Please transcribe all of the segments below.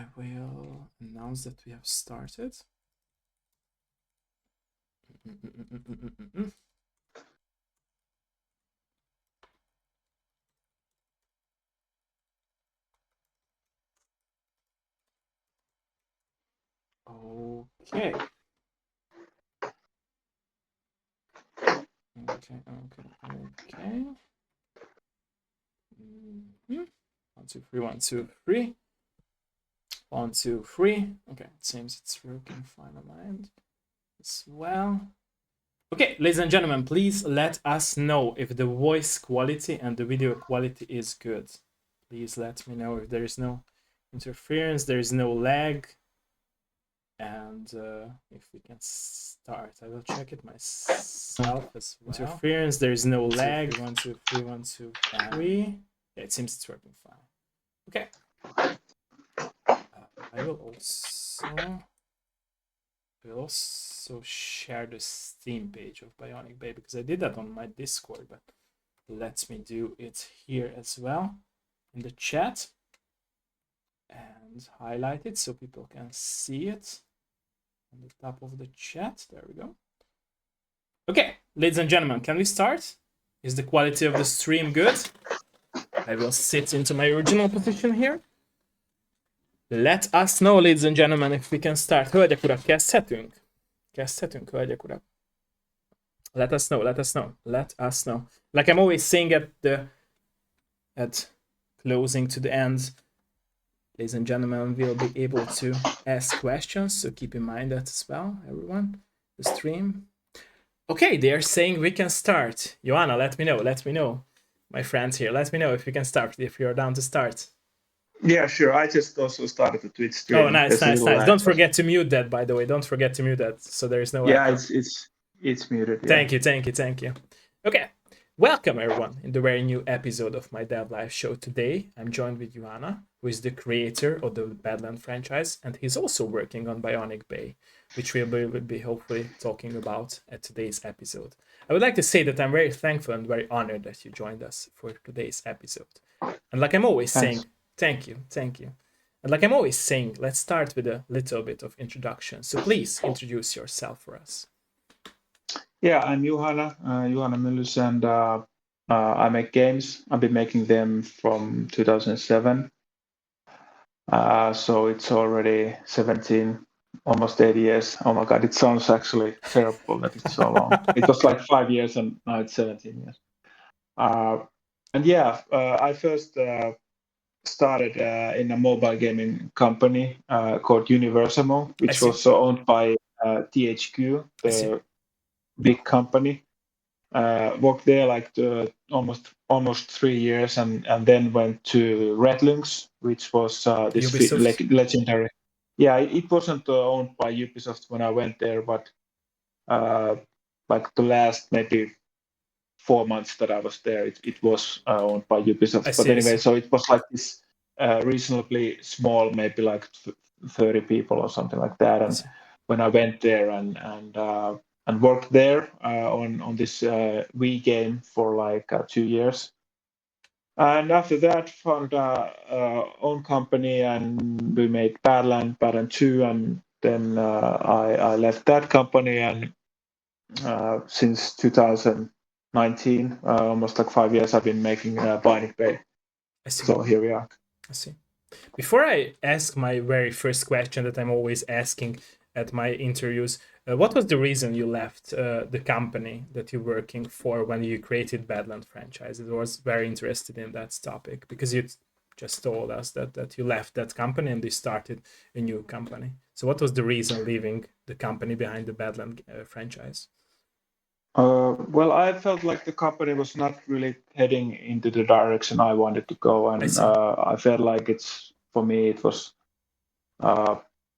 I will announce that we have started. Okay. Okay. 1, 2, 3, 1, 2, 3. 1, 2, 3. Okay, it seems it's working fine on my end as well. Okay, ladies and gentlemen, please let us know if the voice quality and the video quality is good. Please let me know if there is no interference, there is no lag, and if we can start. I will check it myself as well. Interference, there is no lag. 1, 2, 3, 1, 2, 3. Yeah, it seems it's working fine. Okay. I will also share the Steam page of Bionic Bay because I did that on my Discord, but let me do it here as well in the chat and highlight it so people can see it on the top of the chat. There we go. Okay, ladies and gentlemen, can we start? Is the quality of the stream good? I will sit into my original position here. Let us know, ladies and gentlemen, if we can start. Hölgyek, urak, kezdhetünk? Kezdhetünk, hölgyek, urak. Let us know. Let us know. Like I'm always saying at closing to the end, ladies and gentlemen, we'll be able to ask questions, so keep in mind that as well, everyone. The stream. Okay, they are saying we can start. Juhana, let me know. My friends here, let me know if we can start, if you're down to start. Yeah, sure. I just also started the Twitch stream. Oh, nice. Don't forget to mute that, by the way. Don't forget to mute that, so there is no echo. It's muted. Yeah. Thank you. Okay. Welcome, everyone, in the very new episode of my Dev Live show today. I'm joined with Juhana, who is the creator of the Badlands franchise, and he's also working on Bionic Bay, which we'll be hopefully talking about at today's episode. I would like to say that I'm very thankful and very honored that you joined us for today's episode. And like I'm always saying, thank you. And like I'm always saying, let's start with a little bit of introduction. So please introduce yourself for us. Yeah, I'm Juhana Myllys, and I make games. I've been making them from 2007. So it's already 17, almost 8 years. Oh my God, it sounds actually terrible that it's so long. It was like 5 years and now it's 17 years. I first started in a mobile gaming company called Universamo, which was owned by THQ, the big company. Worked there like almost 3 years, and then went to Red Lynx, which was this legendary. Yeah, it wasn't owned by Ubisoft when I went there, but like the last maybe 4 months that I was there, it was owned by Ubisoft. So it was like this reasonably small, maybe like 30 people or something like that. And when I went there and worked there on this Wii game for like 2 years. And after that, found our own company, and we made Badlands 2, and then I left that company, and since 2019, almost like 5 years, I've been making Bionic Bay. So here we are. I see. Before I ask my very first question that I'm always asking at my interviews, what was the reason you left the company that you're working for when you created Badlands franchise? I was very interested in that topic because you just told us that you left that company and you started a new company. So what was the reason leaving the company behind the Badlands franchise? Well, I felt like the company was not really heading into the direction I wanted to go, and I felt like it was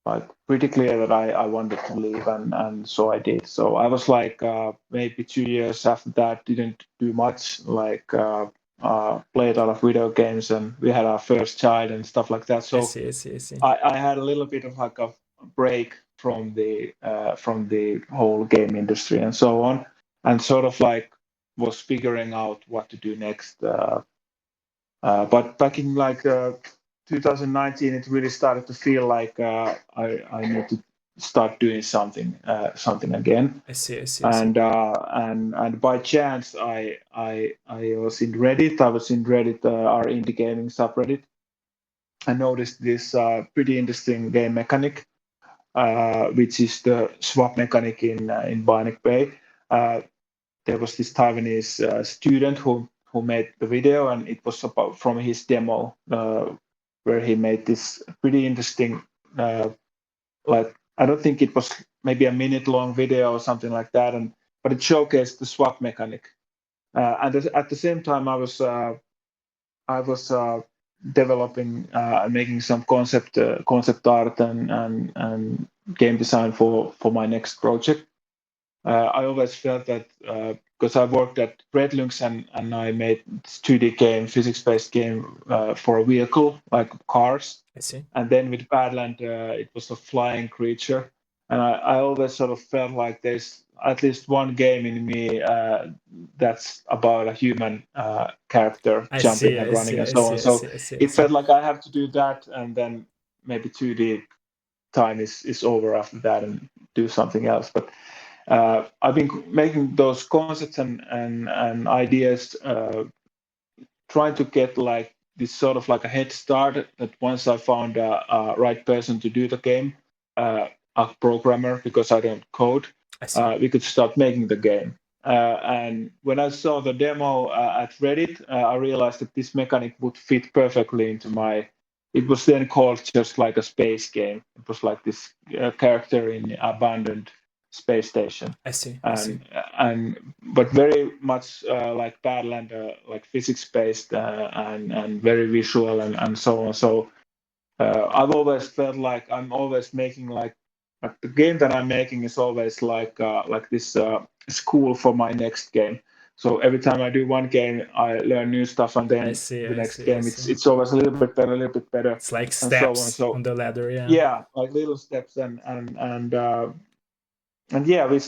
like pretty clear that I wanted to leave, and so I did. So I was like maybe 2 years after that, didn't do much, like played a lot of video games, and we had our first child and stuff like that. So I see. I had a little bit of like a break from the whole game industry and so on, and sort of like was figuring out what to do next. But back in like 2019, it really started to feel like I need to start doing something again. I see. And by chance, I was in Reddit. I was in Reddit, our indie gaming subreddit. I noticed this pretty interesting game mechanic, which is the swap mechanic in Bionic Bay. There was this Taiwanese student who made the video, and it was about from his demo where he made this pretty interesting, like I don't think it was maybe a minute long video or something like that, but it showcased the swap mechanic. And at the same time, I was developing making some concept art and game design for my next project. I always felt that because I worked at Red Lynx and I made this 2D game, physics-based game for a vehicle like cars. I see. And then with Badland, it was a flying creature. And I always sort of felt like there's at least one game in me that's about a human character jumping and running and so on. So it felt like I have to do that, and then maybe 2D time is over after that and do something else. But I've been making those concepts and ideas, trying to get like this sort of like a head start that once I found a right person to do the game, a programmer, because I don't code, we could start making the game. And when I saw the demo at Reddit, I realized that this mechanic would fit perfectly into my. It was then called just like a space game. It was like this character in abandoned space station. I see. But very much like Badland, like physics based and very visual and so on. So I've always felt like I'm always making like the game that I'm making is always like this school for my next game. So every time I do one game, I learn new stuff, and then the next game it's always a little bit better. It's like steps on the ladder, yeah, like little steps and yeah,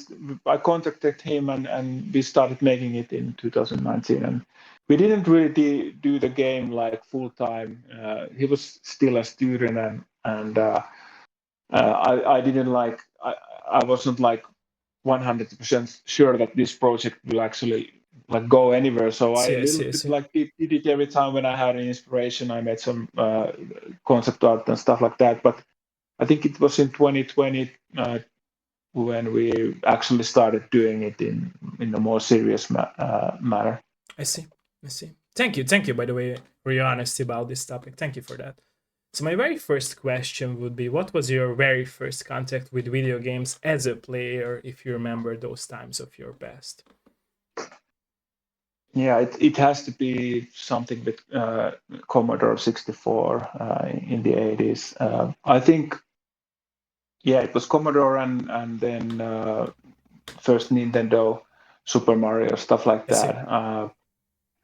I contacted him and we started making it in 2019, and we didn't really do the game like full time. He was still a student, and I didn't like I wasn't like 100% sure that this project will actually like go anywhere. So I a little bit like did it every time when I had an inspiration. I made some concept art and stuff like that. But I think it was in 2020 when we actually started doing it in a more serious manner. I see. Thank you, by the way, for your honesty about this topic. Thank you for that. So my very first question would be, what was your very first contact with video games as a player, if you remember those times of your past? Yeah, it has to be something with Commodore 64 in the 80s. I think, yeah, it was Commodore and then first Nintendo, Super Mario, stuff like that.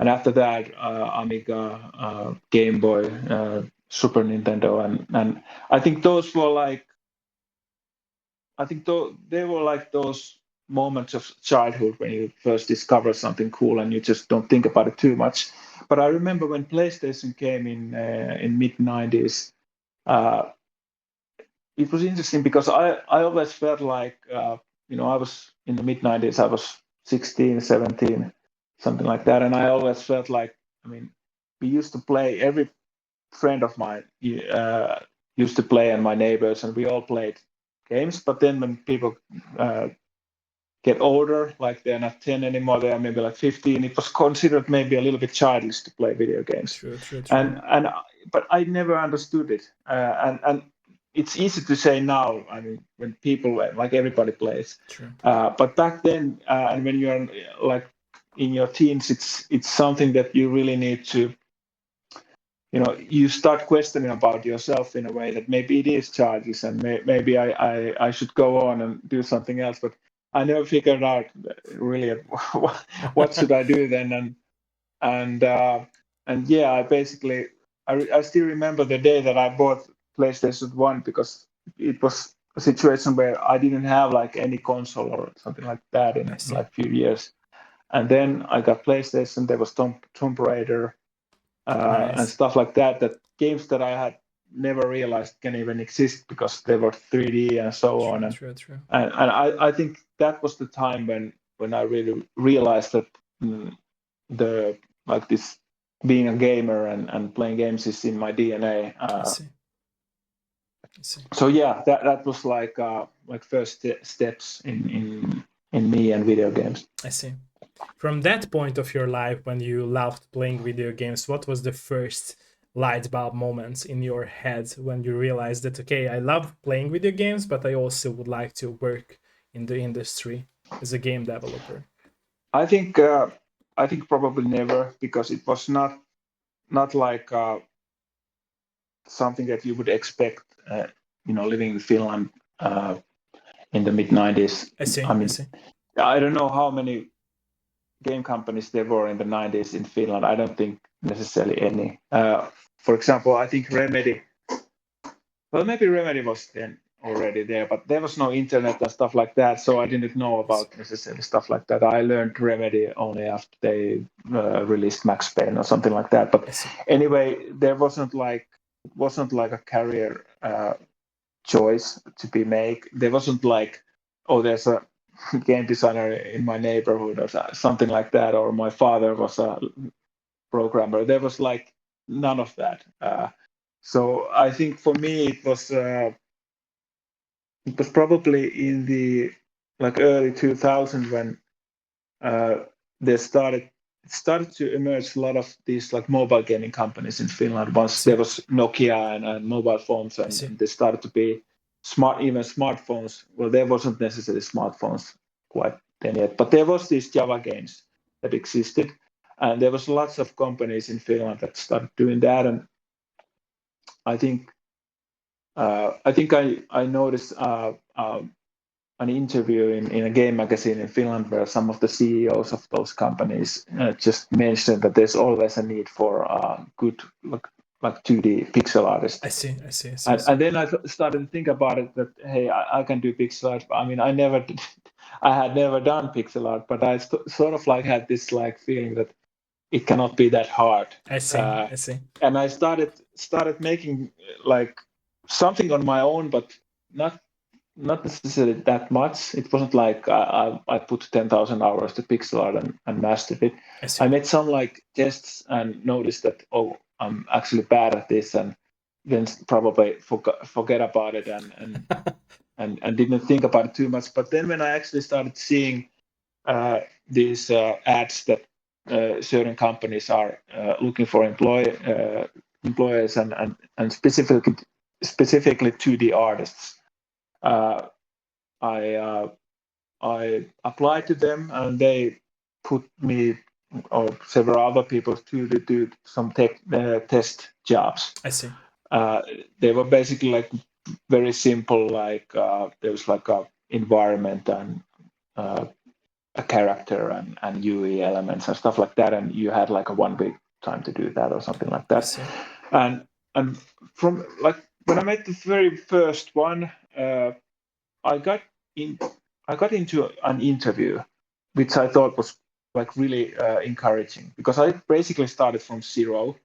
And after that, Amiga, Game Boy, Super Nintendo, and I think those were like, they were like those moments of childhood when you first discover something cool and you just don't think about it too much. But I remember when PlayStation came in mid 90s, it was interesting because I always felt like I was in the mid 90s, I was 16, 17, something like that, and I always felt like, I mean, we used to play, every friend of mine used to play, and my neighbors, and we all played games. But then when people get older, like they're not 10 anymore, they're maybe like 15, it was considered maybe a little bit childish to play video games. True. But I never understood it, and it's easy to say now. I mean, when people, like everybody plays, but back then, and when you're like in your teens, it's something that you really need to, you start questioning about yourself in a way that maybe it is childish, and maybe I should go on and do something else. But I never figured out really what should I do then, and yeah, I still remember the day that I bought PlayStation 1, because it was a situation where I didn't have like any console or something like that in like a few years. And then I got PlayStation. There was Tomb Raider. and stuff like that. That games that I had never realized can even exist because they were 3D and so on. And True. I think that was the time when I really realized that the like this being a gamer and playing games is in my DNA. I see. So yeah, that was like first steps in me and video games. I see. From that point of your life when you loved playing video games, what was the first light bulb moment in your head when you realized that, okay, I love playing video games, but I also would like to work in the industry as a game developer? I think probably never, because it was not like something that you would expect, living in Finland in the mid 90s. I see. I don't know how many game companies there were in the 90s in Finland. I don't think necessarily any. For example, I think Remedy. Well, maybe Remedy was then already there, but there was no internet and stuff like that, so I didn't know about necessarily stuff like that. I learned Remedy only after they released Max Payne or something like that. But anyway, there wasn't like a career choice to be made. There wasn't like, oh, there's a game designer in my neighborhood or something like that, or my father was a programmer. There was like none of that. So I think for me it was probably in the early 2000s when there started to emerge a lot of these like mobile gaming companies in Finland. Once there was Nokia and mobile phones, and they started to be smartphones. Well, there wasn't necessarily smartphones quite then yet, but there was these Java games that existed, and there was lots of companies in Finland that started doing that. And I think I noticed an interview in a game magazine in Finland where some of the CEOs of those companies just mentioned that there's always a need for good like 2D pixel artists. I see. And then I started to think about it that, hey, I can do pixel art. I mean, I had never done pixel art, but I sort of like had this like feeling that it cannot be that hard. I see. And I started making like something on my own, but not necessarily that much. It wasn't like I put 10,000 hours to pixel art and mastered it. I made some like tests and noticed that, oh, I'm actually bad at this, and then probably forget about it and didn't think about it too much. But then when I actually started seeing these ads that certain companies are looking for employees and specifically 2D artists, I applied to them, and they put me or several other people to do some test jobs. I see. They were basically like very simple, like there was like a environment and a character and UE elements and stuff like that, and you had like a 1 week time to do that or something like that. And from like when I made the very first one, I got into an interview, which I thought was like really encouraging, because I basically started from zero,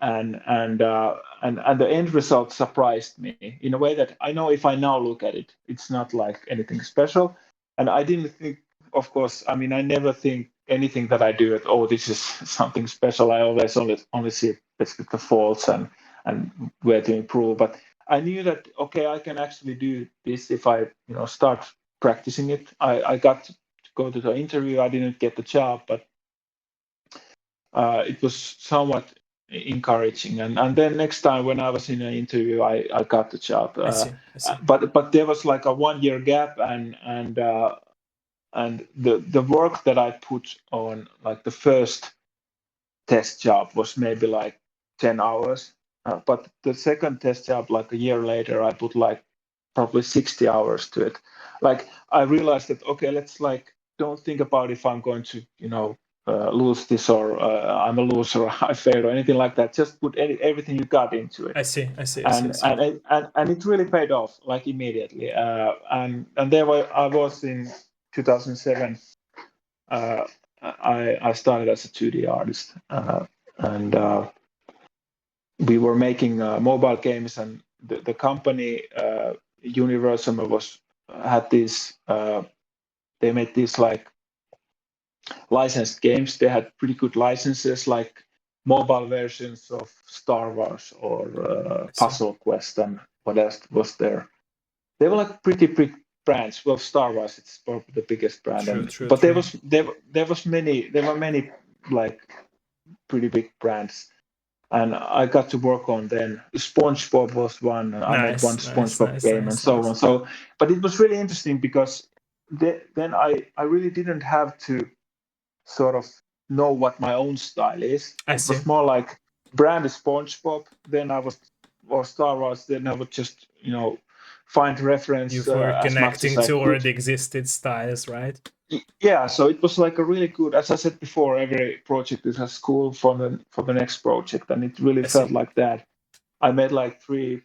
and the end result surprised me in a way that I know if I now look at it, it's not like anything special. And I didn't think, of course, I mean, I never think anything that I do that, oh, this is something special. I always only see basically the faults and where to improve. But I knew that, okay, I can actually do this if I start practicing it. I got to go to the interview. I didn't get the job, but it was somewhat encouraging. And then next time when I was in an interview, I got the job. I see. But there was like a 1 year gap, and the work that I put on like the first test job was maybe like 10 hours. But the second test job, like a year later, I put like probably 60 hours to it. Like I realized that, okay, let's like don't think about if I'm going to lose this, or I'm a loser, or I failed, or anything like that. Just put everything you got into it. I see. And it really paid off like immediately. And there I was in 2007. I started as a 2D artist, and we were making mobile games, and the company Universal had these. They made these like licensed games. They had pretty good licenses, like mobile versions of Star Wars or Puzzle Quest, and what else was there. They were like pretty big brands. Well, Star Wars, it's probably the biggest brand, but there were many like pretty big brands, and I got to work on then. SpongeBob was one. I made one SpongeBob game and so on. So, but it was really interesting because then I really didn't have to sort of know what my own style is. It was more like brand SpongeBob. Then I was, or Star Wars. Then I would just find reference. You were as connecting much as I to could. already existed styles, right? Yeah, so it was like a really good. As I said before, every project is a school for the next project, and it really felt like that. I made like three.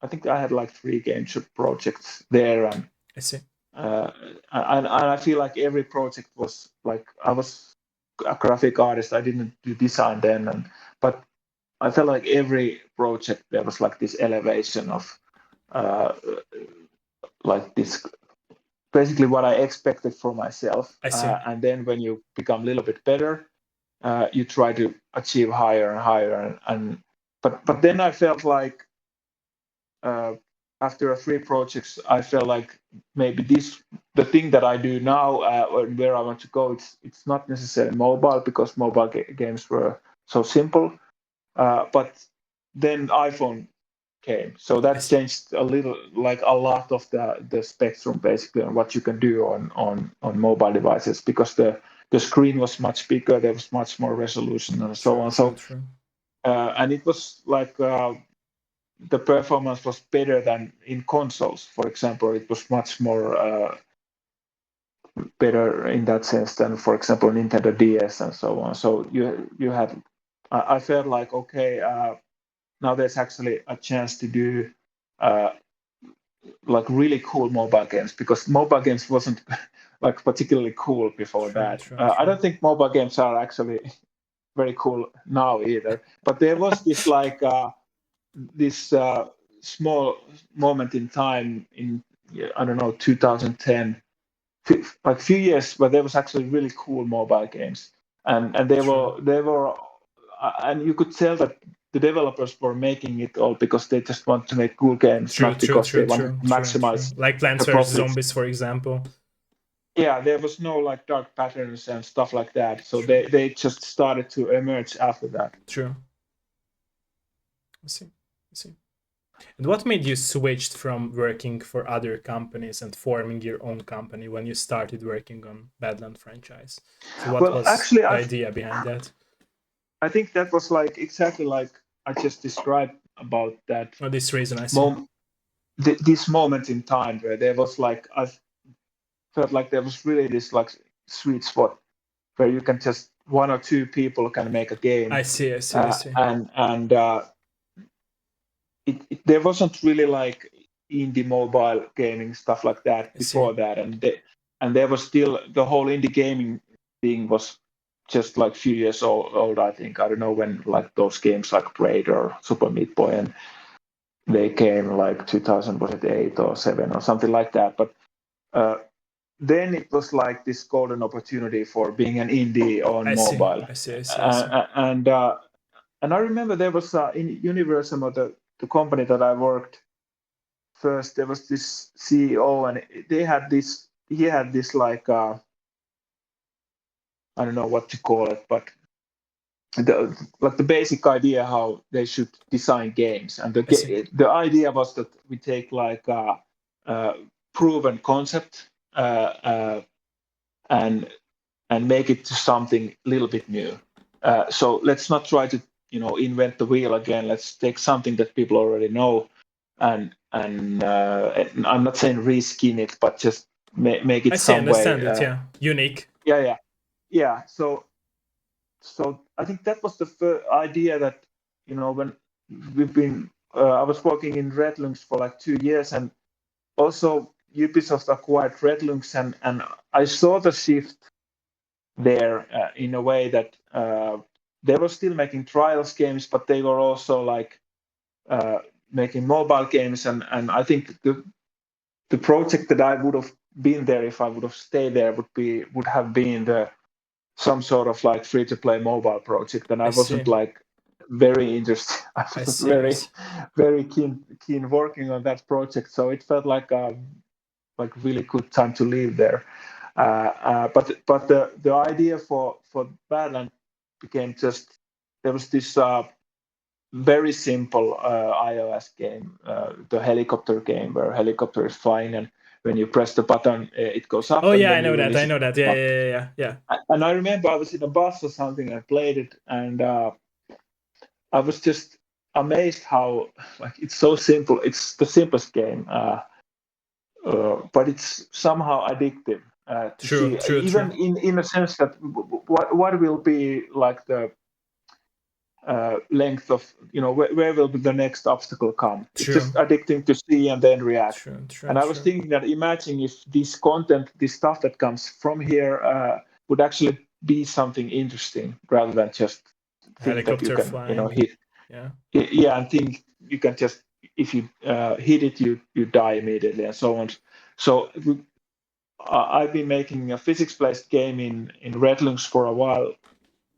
I think I had like 3 game projects there, and I see. And I feel like every project was like, I was a graphic artist. I didn't do design then, but I felt like every project there was like this elevation of like this, basically what I expected for myself. And then when you become a little bit better, you try to achieve higher and higher. But then I felt like after 3 projects, I felt like maybe the thing that I do now, where I want to go, it's not necessarily mobile, because mobile games were so simple. But then iPhone came, so that changed a lot of the spectrum basically on what you can do on mobile devices, because the screen was much bigger, there was much more resolution and so on. So and it was like the performance was better than in consoles. For example, it was much more better in that sense than, for example, Nintendo DS and so on. So you had, I felt like, okay, now there's actually a chance to do like really cool mobile games, because mobile games wasn't like particularly cool before that. I don't think mobile games are actually very cool now either. But there was this like this small moment in time in, I don't know, 2010, like few years where there was actually really cool mobile games, and they were and you could tell that the developers were making it all because they just want to make cool games, not because they want to maximize like Plants vs Zombies, for example. Yeah, there was no like dark patterns and stuff like that, so they just started to emerge after that. True. I see. And what made you switch from working for other companies and forming your own company when you started working on Badland franchise? So what was actually the idea behind that? I think that was like exactly like I just described about that. This reason, I see. This moment in time where there was like, I felt like there was really this like sweet spot where you can just, 1 or 2 people can make a game. I see. And there wasn't really like indie mobile gaming stuff like that before that, and there was still the whole indie gaming thing was just like few years old. I think, I don't know when like those games like Braid or Super Meat Boy, and they came like 2008 or 7 or something like that. But then it was like this golden opportunity for being an indie on mobile. I see. And I remember there was in Universal, the company that I worked first, there was this CEO, and he had this like I don't know what to call it, but the basic idea how they should design games, and the idea was that we take like a proven concept and make it to something a little bit new. So let's not try to invent the wheel again. Let's take something that people already know, and I'm not saying reskin it, but just make it some way unique. Yeah. So I think that was the first idea that when we've been. I was working in Red Lynx for like 2 years, and also Ubisoft acquired Red Lynx, and I saw the shift there in a way that they were still making trials games, but they were also like making mobile games, and I think the project that I would have been there if I would have stayed there would have been some sort of like free to play mobile project, and I wasn't like very interested. I wasn't very keen working on that project, so it felt like really good time to leave there. But the idea for Badland became just, there was this very simple iOS game, the helicopter game, where helicopter is flying, and when you press the button, it goes up. Oh and yeah, then I know that. I know that. Yeah. And I remember I was in a bus or something, and I played it, and I was just amazed how like it's so simple. It's the simplest game, but it's somehow addictive to see. Even in a sense that what will be like the length of, where will the next obstacle come. It's just addicting to see and then react. And I was thinking that, imagine if this content, this stuff that comes from here would actually be something interesting rather than just think that you can hit. And think you can just, if you hit it, you die immediately and so on. So I've been making a physics-based game in Redlungs for a while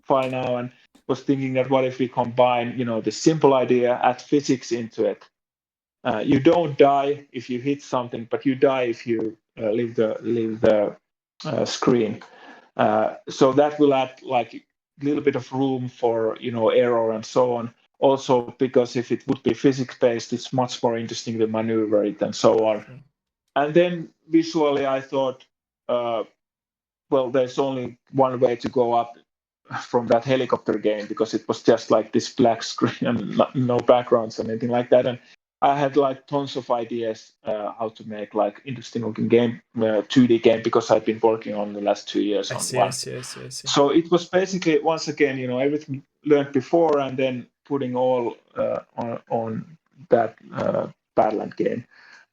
now, and was thinking that what if we combine, the simple idea, add physics into it. You don't die if you hit something, but you die if you leave the screen. So that will add like a little bit of room for error and so on. Also, because if it would be physics-based, it's much more interesting to maneuver it and so on. And then visually, I thought, well, there's only one way to go up from that helicopter game, because it was just like this black screen and no backgrounds or anything like that. And I had like tons of ideas how to make like interesting looking game, 2D game, because I've been working on the last 2 years on one. I see. So it was basically, once again, everything learned before, and then putting all on that Badland game.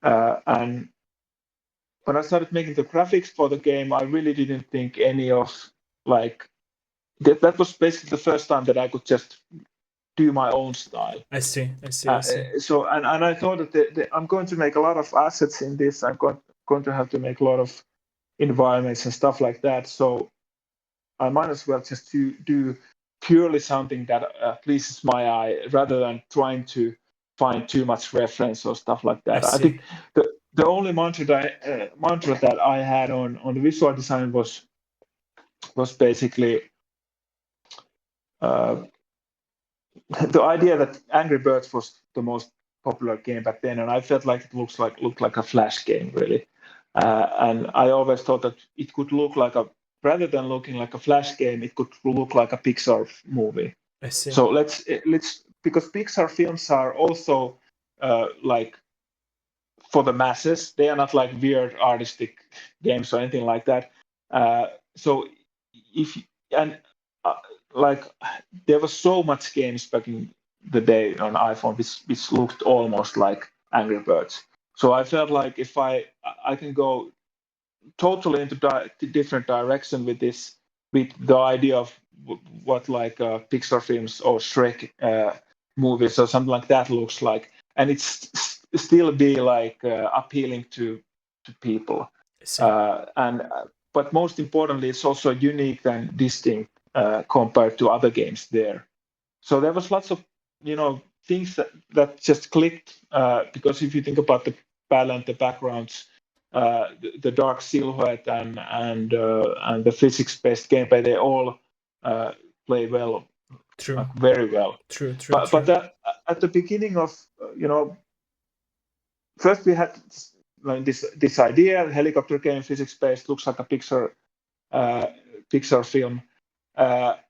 And when I started making the graphics for the game, I really didn't think any of like that was basically the first time that I could just do my own style. I see. So and I thought that I'm going to make a lot of assets in this. I'm going to have to make a lot of environments and stuff like that. So I might as well just do purely something that pleases my eye, rather than trying to find too much reference or stuff like that. I think the only mantra that I had on the visual design was basically the idea that Angry Birds was the most popular game back then, and I felt like it looked like a Flash game, really. And I always thought that it could look like rather than looking like a Flash game, it could look like a Pixar movie. I see. So let's because Pixar films are also like for the masses. They are not like weird artistic games or anything like that. So like there was so much games back in the day on iPhone which looked almost like Angry Birds. So I felt like if I can go totally into different direction with this, with the idea of what like Pixar films or Shrek movies or something like that looks like, and it's still be like appealing to people. But most importantly, it's also unique and distinct compared to other games there. So there was lots of things that just clicked, because if you think about the balance, the backgrounds, the dark silhouette and the physics-based gameplay, they all play well, very well. True. But at the beginning of first we had this idea, helicopter game, physics-based, looks like a Pixar film,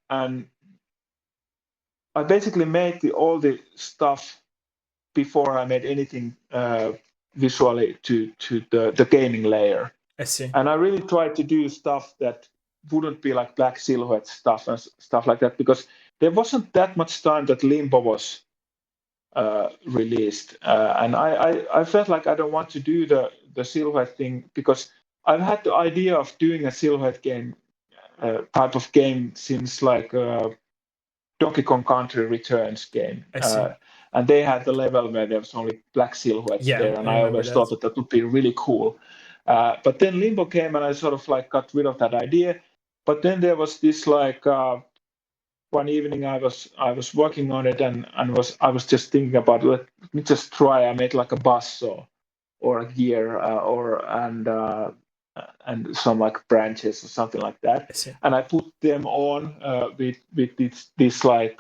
and I basically made all the stuff before I made anything visually to the gaming layer. I see. And I really tried to do stuff that wouldn't be like black silhouette stuff and stuff like that, because there wasn't that much time that Limbo was released, and I felt like I don't want to do the silhouette thing, because I've had the idea of doing a silhouette game type of game since like Donkey Kong Country Returns game. I see. And they had the level where there was only black silhouettes Yeah, there, and I I remember always thought that would be really cool. But then Limbo came, and I sort of like got rid of that idea. But then there was this like one evening I was working on it, and I was just thinking about, let me just try. I made like a buzzsaw or a gear and some like branches or something like that, I see. and I put them on with this like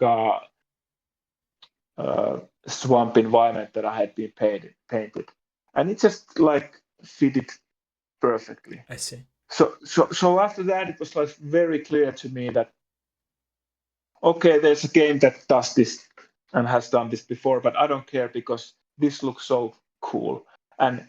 swamp environment that I had been painted, and it just like fitted perfectly. I see. So after that, it was like very clear to me that okay, there's a game that does this and has done this before, but I don't care because this looks so cool. And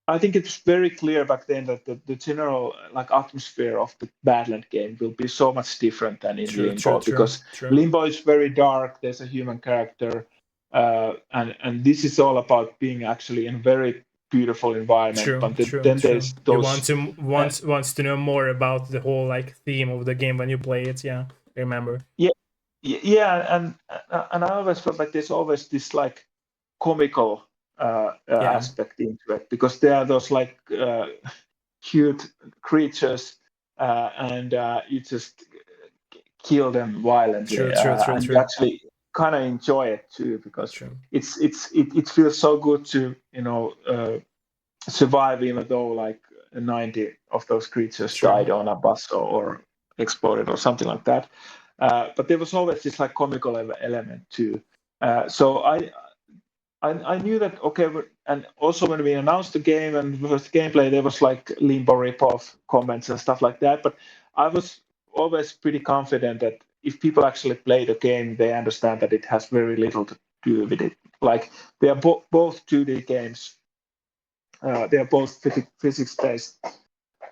I think it's very clear back then that the general like atmosphere of the Badland game will be so much different than in Limbo, because Limbo is very dark. There's a human character, and this is all about being actually in a very beautiful environment. But then there's those. You wants to know more about the whole like theme of the game when you play it. Yeah, I remember. Yeah, and I always felt like there's always this like comical aspect into it, because there are those like cute creatures, and you just kill them violently, and you actually kind of enjoy it too, because it feels so good to survive, even though like 90 of those creatures died on a bus or exploded or something like that. But there was always this like comical element too. So I knew that, okay, and also when we announced the game and the first gameplay, there was like Limbo ripoff comments and stuff like that. But I was always pretty confident that if people actually play the game, they understand that it has very little to do with it. Like they are both 2D games. They are both physics-based,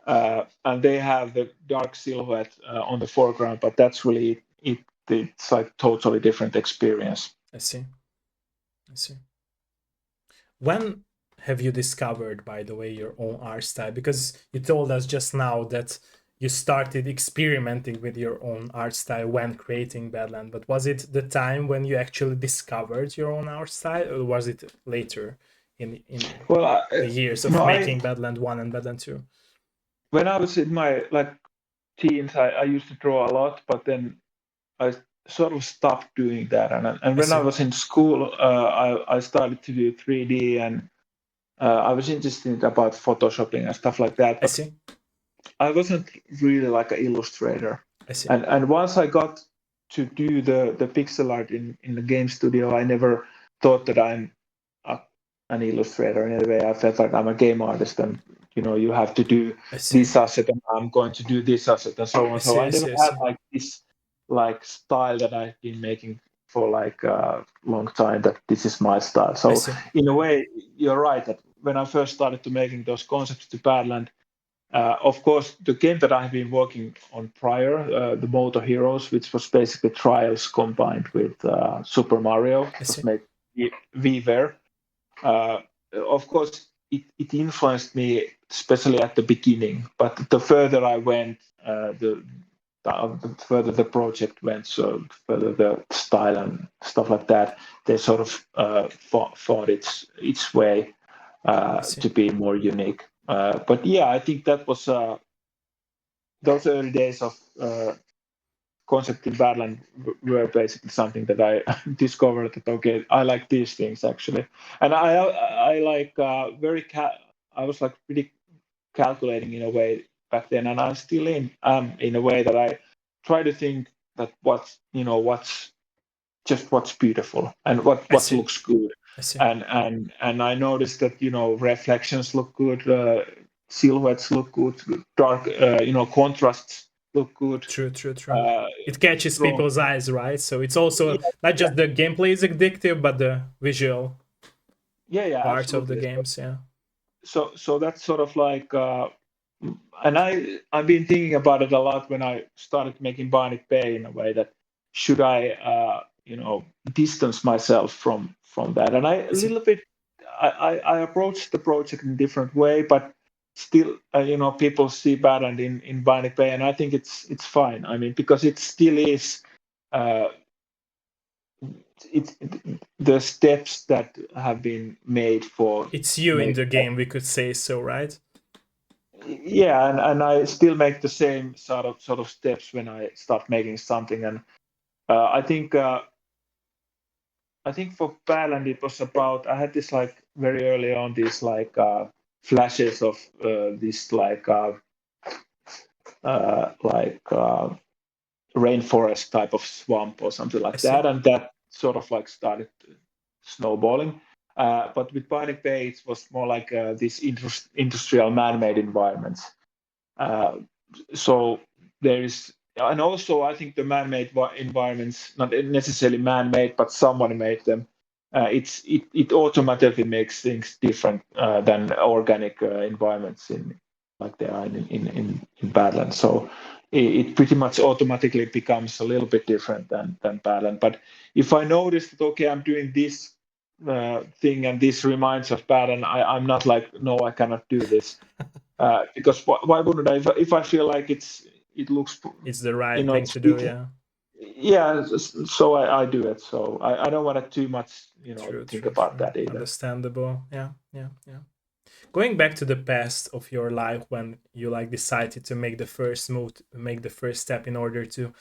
and they have the dark silhouette on the foreground, but that's really it. It's like totally different experience. I see. When have you discovered, by the way, your own art style? Because you told us just now that you started experimenting with your own art style when creating Badland, but was it the time when you actually discovered your own art style, or was it later in the years of making Badland 1 and Badland 2? When I was in my like teens, I used to draw a lot, but then I sort of stopped doing that. And when I was in school, I started to do 3D, and I was interested about photoshopping and stuff like that. But I wasn't really like an illustrator. And once I got to do the pixel art in the game studio, I never thought that I'm an illustrator in any way. I felt like I'm a game artist, and you have to do this asset, and I'm going to do this asset, and so on. So I never had like this like style that I've been making for like a long time, that this is my style. So in a way, you're right that when I first started to making those concepts to Badland, of course, the game that I've been working on prior, the Moto Heroes, which was basically Trials combined with Super Mario, was made VWare. Of course, it influenced me, especially at the beginning. But the further I went, the further the project went, so further the style and stuff like that, they sort of fought its way to be more unique. But yeah, I think that was those early days of concept in Badland were basically something that I discovered that, okay, I like these things actually. And I like I was like pretty calculating in a way back then, and I'm still in a way that I try to think that what's beautiful and what looks good. And I noticed that reflections look good, silhouettes look good, dark contrasts look good. True. It catches people's eyes, right? So it's also not just the gameplay is addictive, but the visual part of the games. Yeah. So that's sort of like, and I've been thinking about it a lot when I started making Bionic Bay, in a way that should I distance myself from that, and I a little bit I approached the project in a different way, but still people see Badland in Bionic Bay, and I think it's fine. I mean, because it still is. It's the steps that have been made for It's you in make the game, we could say so, right? yeah, and I still make the same sort of steps when I start making something. And I think for Badland it was about, I had this like very early on these like flashes of this rainforest type of swamp or something I like see. that, and that sort of like started snowballing. But with Bionic Bay, it was more like these industrial man-made environments. So there is, and also I think the man-made environments, not necessarily man-made, but someone made them. It automatically makes things different than organic environments in like they are in Badlands. So it pretty much automatically becomes a little bit different than Badland. But if I notice that okay, I'm doing this thing and this reminds of Badland, I'm not like no, I cannot do this. Because why wouldn't I? If I feel like it looks, It's the right thing to do, yeah. Yeah. So I do it. So I don't want to too much, think about True. that either. Understandable. Yeah. Going back to the past of your life when you like decided to make the first move, make the first step in order to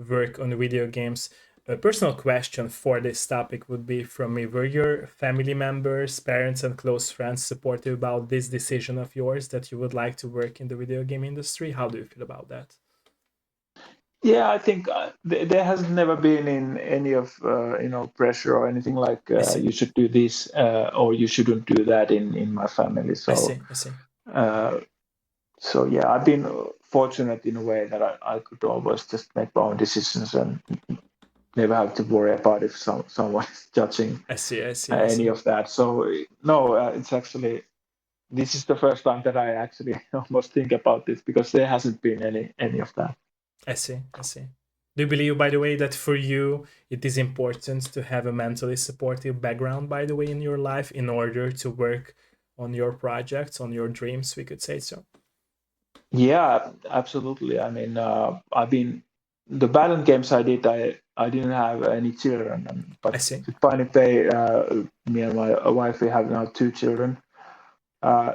work on video games. A personal question for this topic would be from me: were your family members, parents, and close friends supportive about this decision of yours that you would like to work in the video game industry? How do you feel about that? Yeah, I think there has never been in any of pressure or anything like I see. you should do this or you shouldn't do that in my family. I So see. I see. so yeah, I've been fortunate in a way that I could always just make my own decisions and never have to worry about if someone is judging I see. any of that. So no, it's actually this is the first time that I actually almost think about this because there hasn't been any of that. I see. Do you believe, by the way, that for you it is important to have a mentally supportive background, by the way, in your life in order to work on your projects, on your dreams, we could say so? Yeah, absolutely. I mean, I've been the balance games I did. I didn't have any children, I but see. with Pioneer Bay, me and my wife we have now 2 children.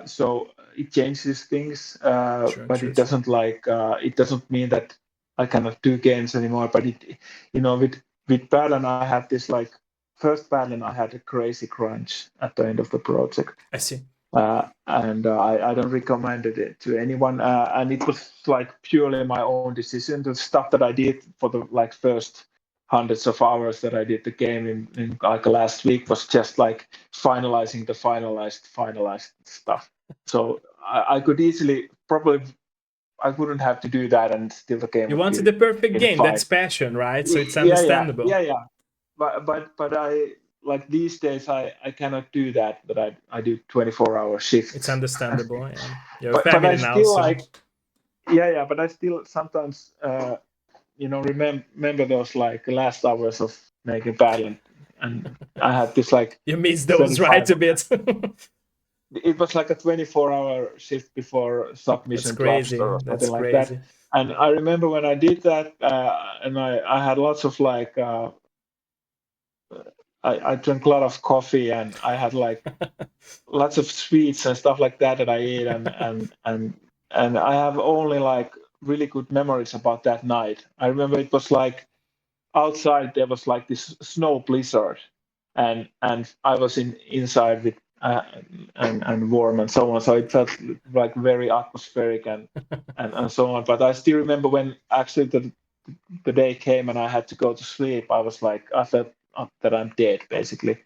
So it changes things, but it doesn't it doesn't mean that I cannot do games anymore. But with Balan, I had this like first Balan, I had a crazy crunch at the end of the project. I see. And I don't recommend it to anyone. And it was like purely my own decision. The stuff that I did for the like first hundreds of hours that I did the game in like last week was just like finalizing the finalized stuff. So I could easily probably I wouldn't have to do that and still the game You would wanted be the perfect game. fine. That's passion, right? So it's Yeah. understandable. But I like these days I cannot do that. But I do 24-hour shifts. It's understandable. Yeah. You have But I family now, still so like but I still sometimes remember those like last hours of making battle and I had this like you miss those, right? 25. A bit. It was like a 24-hour shift before That's submission drops crazy. or something That's like that. crazy. And I remember when I did that, and I had lots of like I drank a lot of coffee and I had like lots of sweets and stuff like that I ate and I have only like really good memories about that night. I remember it was like outside there was like this snow blizzard and I was inside with and warm and so on. So it felt like very atmospheric and so on. But I still remember when actually the day came and I had to go to sleep. I was like I felt that I'm dead basically.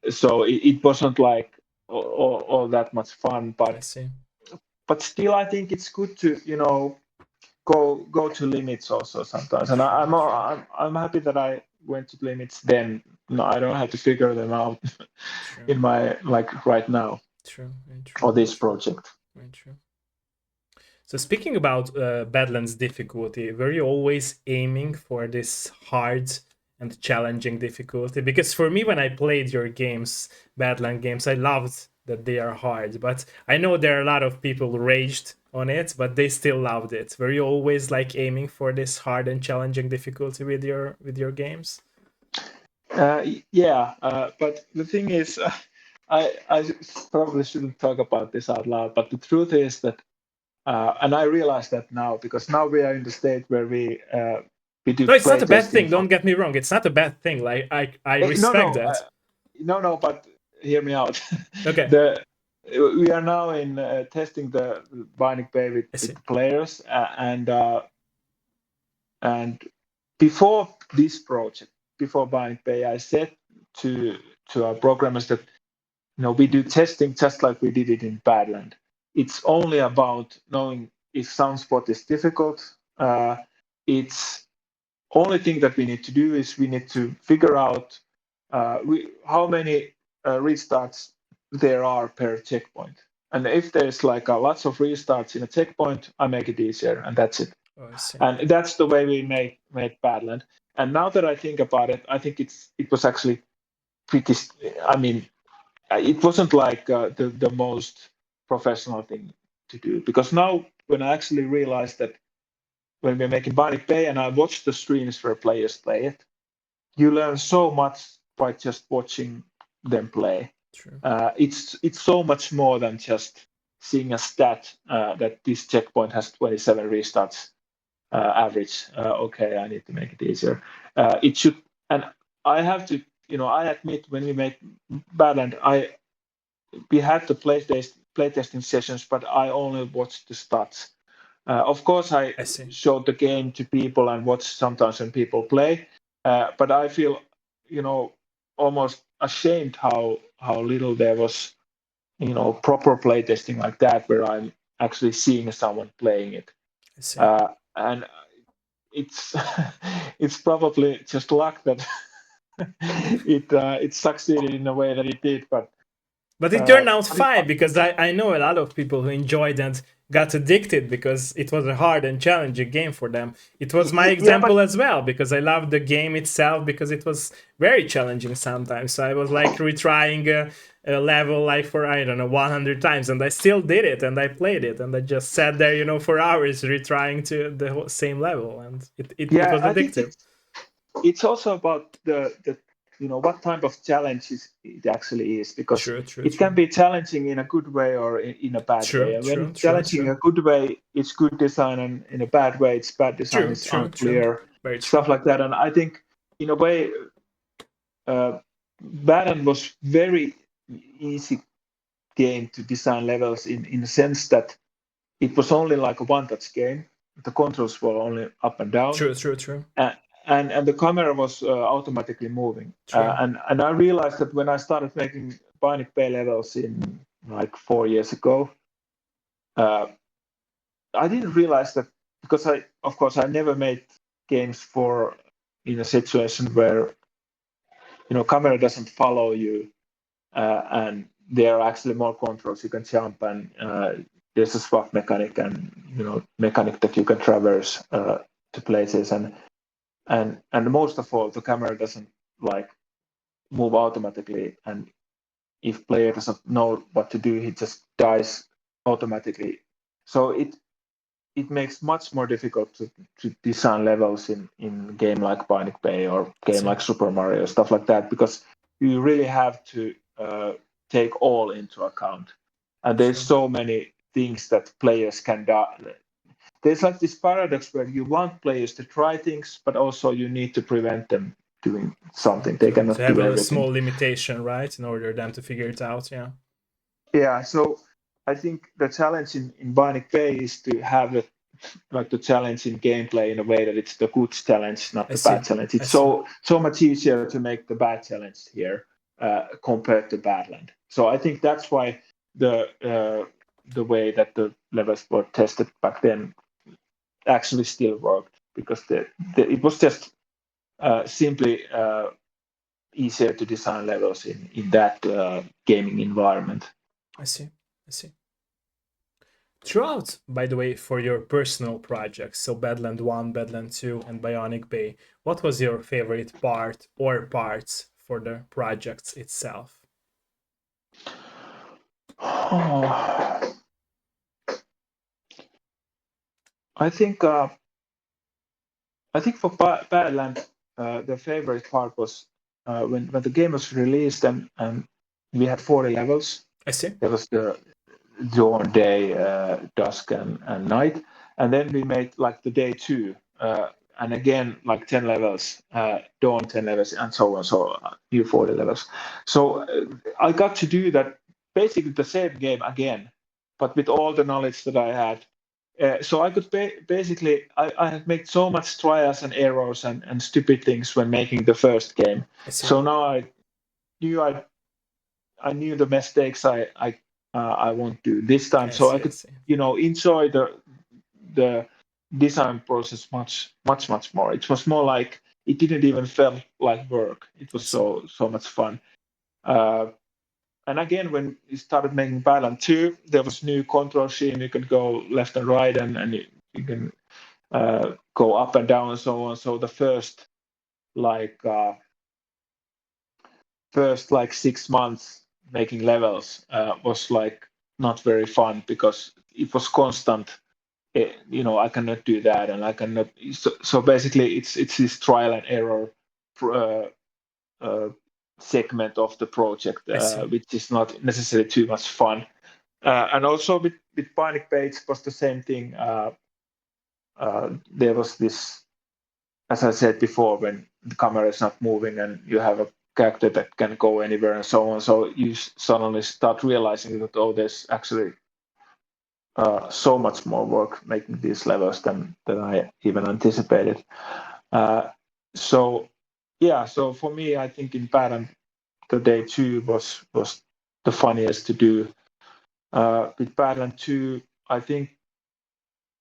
So it wasn't like all that much fun, I but see. still I think it's good to go to limits also sometimes. And I'm happy that I went to limits then. No, I don't have to figure them out True. in my like right now True. or this project. Very true. So speaking about Badlands difficulty, were you always aiming for this hard and challenging difficulty? Because for me, when I played your games, Badland games, I loved that they are hard. But I know there are a lot of people raged on it, but they still loved it. Were you always like aiming for this hard and challenging difficulty with your games? Yeah, but the thing is, I probably shouldn't talk about this out loud, but the truth is that, and I realize that now because now we are in the state where we do No, it's not a bad playtesting. thing. Don't get me wrong. It's not a bad thing. Like I No, respect no, that. no. But hear me out. Okay, the We are now in testing the Bionic Bay with I see. the players, and before this project, before Bionic Bay, I said to our programmers that we do testing just like we did it in Badland. It's only about knowing if some spot is difficult. It's only thing that we need to do is we need to figure out how many restarts there are per checkpoint. And if there's like lots of restarts in a checkpoint, I make it easier, and that's it. Oh, I see. And that's the way we made Badland. And now that I think about it, I think it was actually pretty. I mean, it wasn't like the most professional thing to do, because now when I actually realized that when we're making Bionic Bay and I watch the streams where players play it, you learn so much by just watching them play. True. It's so much more than just seeing a stat that this checkpoint has 27 restarts average. Okay, I need to make it easier. It should, and I have to, I admit when we made Badland, we had the playtesting sessions, but I only watched the stats. Of course, I see. showed the game to people and watched sometimes when people play, but I feel, almost ashamed how little there was, proper playtesting like that, where I'm actually seeing someone playing it. I see. And it's it's probably just luck that it succeeded in the way that it did, but it turned out fine because I know a lot of people who enjoyed and got addicted because it was a hard and challenging game for them. It was my example as well because I loved the game itself because it was very challenging sometimes. So I was like retrying a level like for, I don't know, 100 times, and I still did it and I played it and I just sat there, for hours retrying to the whole same level, and it was addictive. It's also about the what type of challenge it actually is, because it can be challenging in a good way or in a bad way. And when it's challenging in a good way, it's good design, and in a bad way, it's bad design. It's unclear, stuff like that. And I think in a way, Baron was very easy game to design levels in the sense that it was only like a one-touch game. The controls were only up and down. True. And the camera was automatically moving. And I realized that when I started making Bionic Bay levels in like 4 years ago, I didn't realize that, because I never made games in a situation where camera doesn't follow you, and there are actually more controls. You can jump, and there's a swap mechanic, and mechanic that you can traverse to places, and most of all, the camera doesn't like move automatically, and if player doesn't know what to do, he just dies automatically. So it makes much more difficult to design levels in game like Bionic Bay or game like Super Mario, stuff like that, because you really have to take all into account. And there's so many things that players can do. There's like this paradox where you want players to try things, but also you need to prevent them doing something. They cannot to have do a everything. small limitation, right, in order them to figure it out. Yeah, so I think the challenge in Bionic Bay is to have the challenge in gameplay in a way that it's the good challenge, not the bad challenge. It's so much easier to make the bad challenge here compared to Badland. So I think that's why the way that the levels were tested back then actually still worked, because it was just simply easier to design levels in that gaming environment. I see. Throughout, by the way, for your personal projects, so Badland 1, Badland 2, and Bionic Bay, what was your favorite part or parts for the projects itself? Oh, I think for Badland, the favorite part was when the game was released and we had 40 levels. I see. There was the dawn, day, dusk, and night, and then we made like the day 2, and again like 10 levels, dawn 10 levels, and so on. So new 40 levels. So I got to do that basically the same game again, but with all the knowledge that I had. So I could basically, I had made so much trials and errors and stupid things when making the first game. So now knew I knew the mistakes I won't do this time. So I could enjoy the design process much more. It was more like it didn't even feel like work. It was so much fun. And again, when you started making Badland 2, there was new control scheme. You could go left and right, and you can go up and down and so on. So the first 6 months making levels was like not very fun because it was constant. I cannot do that, and I cannot. So basically, it's this trial and error segment of the project, which is not necessarily too much fun. And also with Bionic Page was the same thing. There was this, as I said before, when the camera is not moving and you have a character that can go anywhere and so on. So you suddenly start realizing that, there's actually so much more work making these levels than I even anticipated. So for me, I think in Badland, the day 2 was the funniest to do. With Badland 2, I think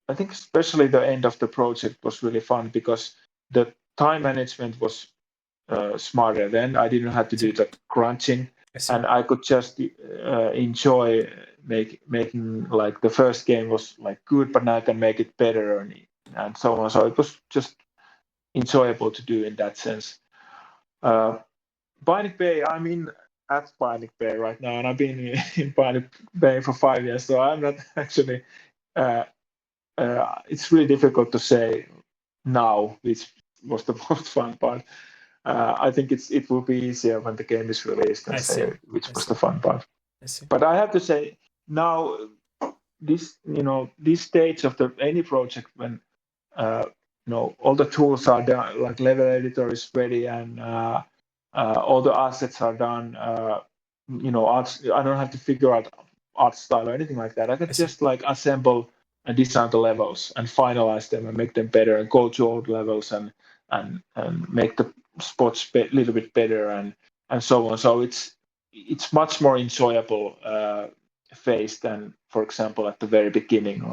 especially the end of the project was really fun because the time management was smarter then. I didn't have to do the crunching, and I could just enjoy making like the first game was like good, but now I can make it better and so on. So it was just enjoyable to do in that sense. Bionic Bay, I'm in at Bionic Bay right now, and I've been in Bionic Bay for 5 years, so I'm not actually. It's really difficult to say now which was the most fun part. I think it will be easier when the game is released and say which was the fun part. But I have to say now this stage of any project when all the tools are done, like level editor is ready and all the assets are done. Arts, I don't have to figure out art style or anything like that. I can just like assemble and design the levels and finalize them and make them better and go to old levels and make the spots a little bit better and so on. So it's much more enjoyable phase than, for example, at the very beginning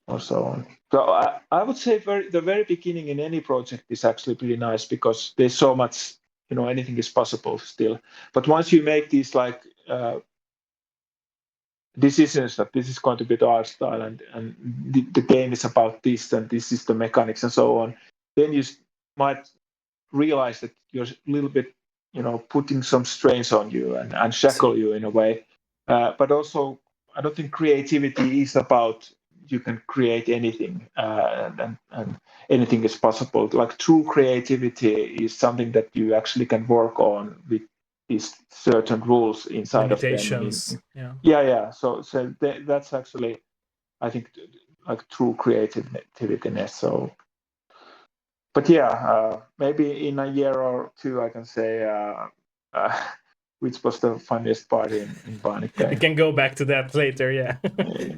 or so on. So I would say the very beginning in any project is actually pretty nice because there's so much, anything is possible still. But once you make these like decisions that this is going to be the art style and the game is about this and this is the mechanics and so on, then you might realize that you're a little bit, putting some strains on you and shackle you in a way. But also, I don't think creativity is about you can create anything and anything is possible. Like true creativity is something that you actually can work on with these certain rules inside limitations. of them. Yeah. So that's actually, I think, like true creativity. So, but maybe in a year or two I can say which was the funniest part in Bionic Bay. We can go back to that later. Yeah.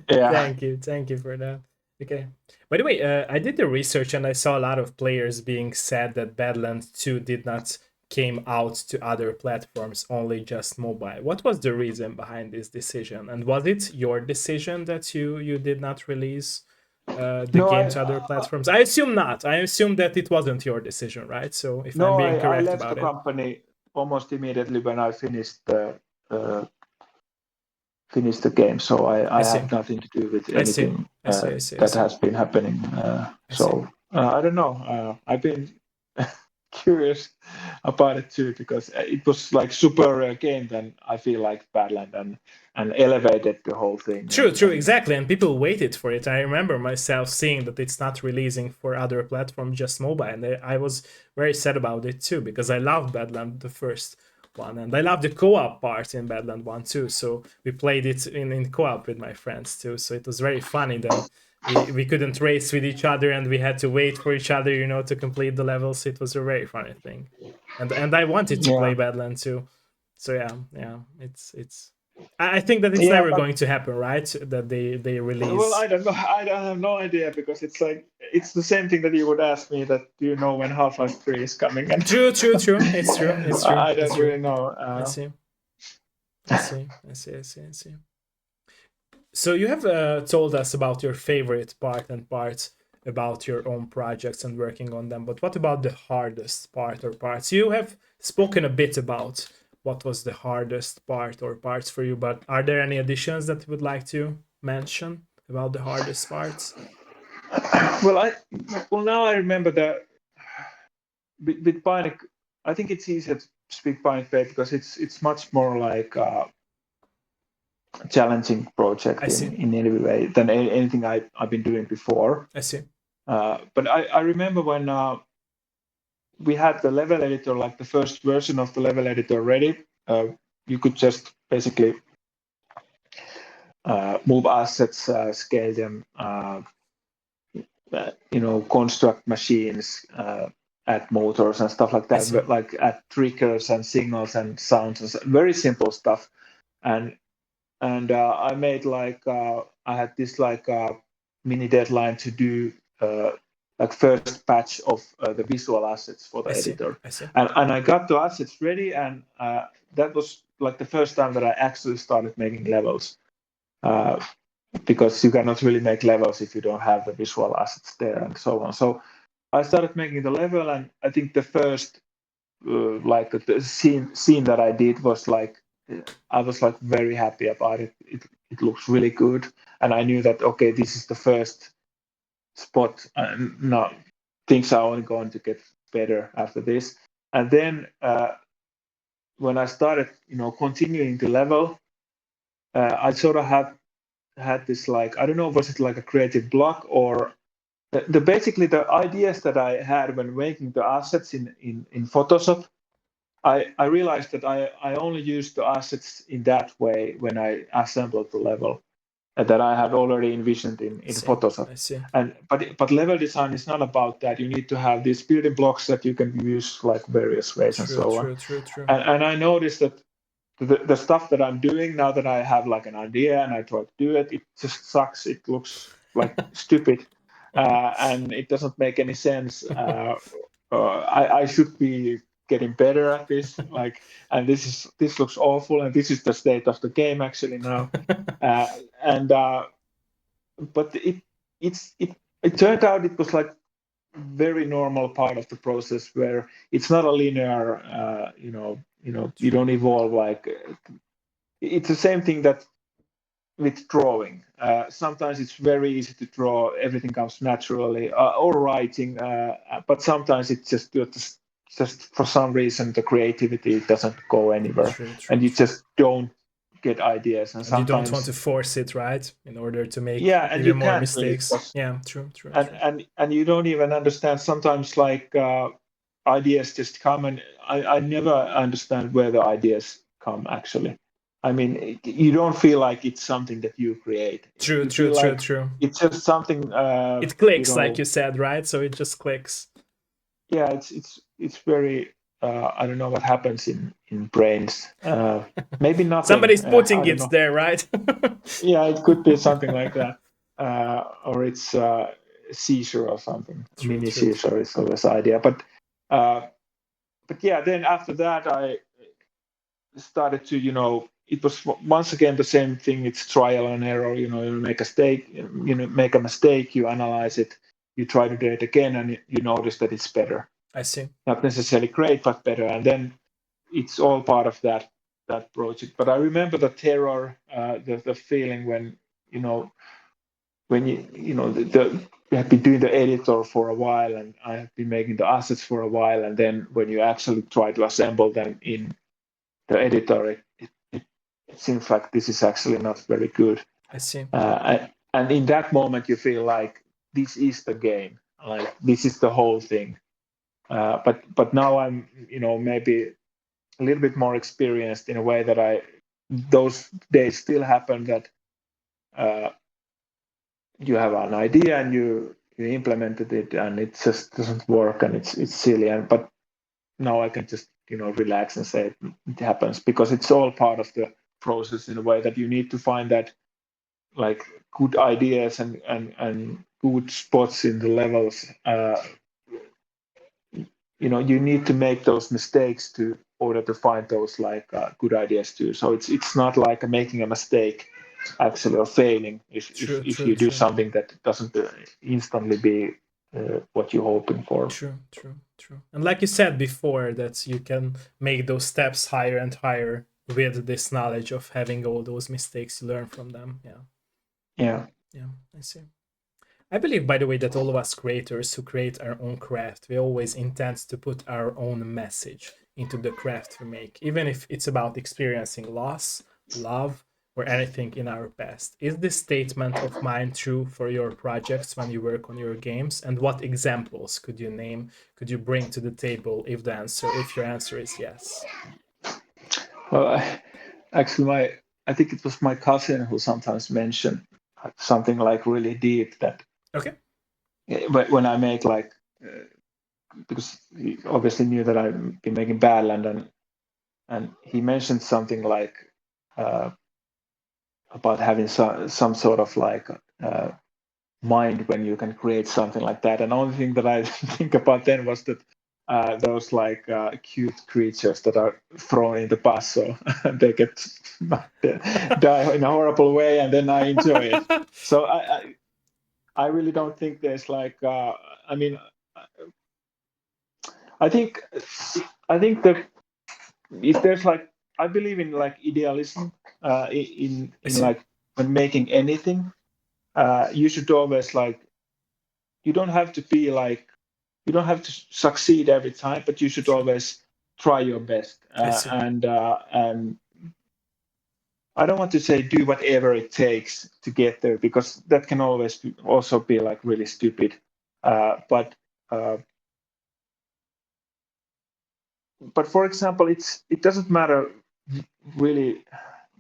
Yeah. Thank you for that. Okay. By the way, I did the research and I saw a lot of players being sad that Badlands 2 did not came out to other platforms, only just mobile. What was the reason behind this decision? And was it your decision that you did not release the game to other platforms? I assume not. I assume that it wasn't your decision, right? So if I'm being correct I left about the company almost immediately when I finished the game. So I have nothing to do with anything that has been happening. So I don't know. I've been curious about it too, because it was like super rare game. Then I feel like Badland and elevated the whole thing. True, exactly. And people waited for it. I remember myself seeing that it's not releasing for other platforms, just mobile. And I was very sad about it too, because I loved Badland, the first one. And I loved the co-op part in Badland 1 too. So we played it in co-op with my friends too. So it was very funny then. We couldn't race with each other and we had to wait for each other, to complete the levels. It was a very funny thing. And I wanted to play Badland too. So yeah, it's I think that it's never going to happen, right? That they release. Well, I don't know. I have no idea, because it's like it's the same thing that you would ask me, that do you know when Half-Life 3 is coming? And True. It's true. I don't really know. I see. So you have told us about your favorite part and parts about your own projects and working on them, but what about the hardest part or parts? You have spoken a bit about what was the hardest part or parts for you, but are there any additions that you would like to mention about the hardest parts? Well, now I remember that with Bionic, I think it's easier to speak Bionic Bay, because it's much more like a challenging project in any way than anything I've been doing before. I see. But I remember when we had the level editor, like the first version of the level editor ready. You could just basically move assets, scale them, construct machines, add motors and stuff like that, like add triggers and signals and sounds, and very simple stuff. And I made I had this mini deadline to do first batch of the visual assets for the editor. And I got the assets ready, and that was like the first time that I actually started making levels, because you cannot really make levels if you don't have the visual assets there and so on. So I started making the level, and I think the first the scene that I did was I was very happy about it. It looks really good, and I knew that okay, this is the first spot. No, things are only going to get better after this. And then when I started, continuing the level, I sort of had this I don't know, was it like a creative block, or basically the ideas that I had when making the assets in Photoshop. I realized that I only used the assets in that way when I assembled the level that I had already envisioned in Photoshop. I see. But level design is not about that. You need to have these building blocks that you can use various ways and so on. True. And I noticed that the stuff that I'm doing now, that I have an idea and I try to do it, it just sucks. It looks stupid, and it doesn't make any sense. I should be getting better at this, and this looks awful, and this is the state of the game actually now. But it turned out it was very normal part of the process, where it's not a linear, you don't evolve it's the same thing that with drawing. Sometimes it's very easy to draw, everything comes naturally, or writing, but sometimes it's just for some reason the creativity doesn't go anywhere, and you just don't get ideas, and you don't want to force it, right, in order to make and even more mistakes. Really, true. And you don't even understand sometimes, ideas just come, and I never understand where the ideas come actually. I mean, you don't feel like it's something that you create. True. It's just something. It clicks, like you said, right? So it just clicks. Yeah, it's very. I don't know what happens in brains. Maybe nothing. Somebody's putting it there, right? Yeah, it could be something like that, or it's seizure or something. Mini seizure is always idea, but yeah. Then after that, I started to it was once again the same thing. It's trial and error. You make a mistake, you analyze it, you try to do it again, and you notice that it's better. I see. Not necessarily great, but better. And then it's all part of that project. But I remember the terror, the feeling when when you have been doing the editor for a while, and I have been making the assets for a while, and then when you actually try to assemble them in the editor, it seems like this is actually not very good. I see. And in that moment, you feel like this is the game, like this is the whole thing. But now I'm, maybe a little bit more experienced in a way that those days still happen, that you have an idea and you implemented it and it just doesn't work and it's silly. But now I can just relax and say it happens, because it's all part of the process, in a way that you need to find that, like, good ideas and good spots in the levels. You need to make those mistakes to order to find those, like, good ideas too. So it's not like making a mistake actually, or failing if you do something that doesn't instantly be what you're hoping for. True. And like you said before, that you can make those steps higher and higher with this knowledge of having all those mistakes, you learn from them. Yeah, I see. I believe, by the way, that all of us creators who create our own craft, we always intend to put our own message into the craft we make, even if it's about experiencing loss, love, or anything in our past. Is this statement of mine true for your projects when you work on your games? And what examples could you name, could you bring to the table if your answer is yes? well, actually, I think it was my cousin who sometimes mentioned something like really deep, that Okay. when I make, like, because he obviously knew that I've been making Badland, and he mentioned something like about having some sort of, like, mind when you can create something like that. And the only thing that I think about then was that those, like, cute creatures that are thrown in the bus, so they get die in a horrible way, and then I enjoy it. So I really don't think there's, like, I mean, I think that if there's, like, I believe in, like, idealism in like, when making anything. You should always, like, you don't have to be like, you don't have to succeed every time, but you should always try your best. And I don't want to say do whatever it takes to get there, because that can also be like really stupid. But for example, it doesn't matter really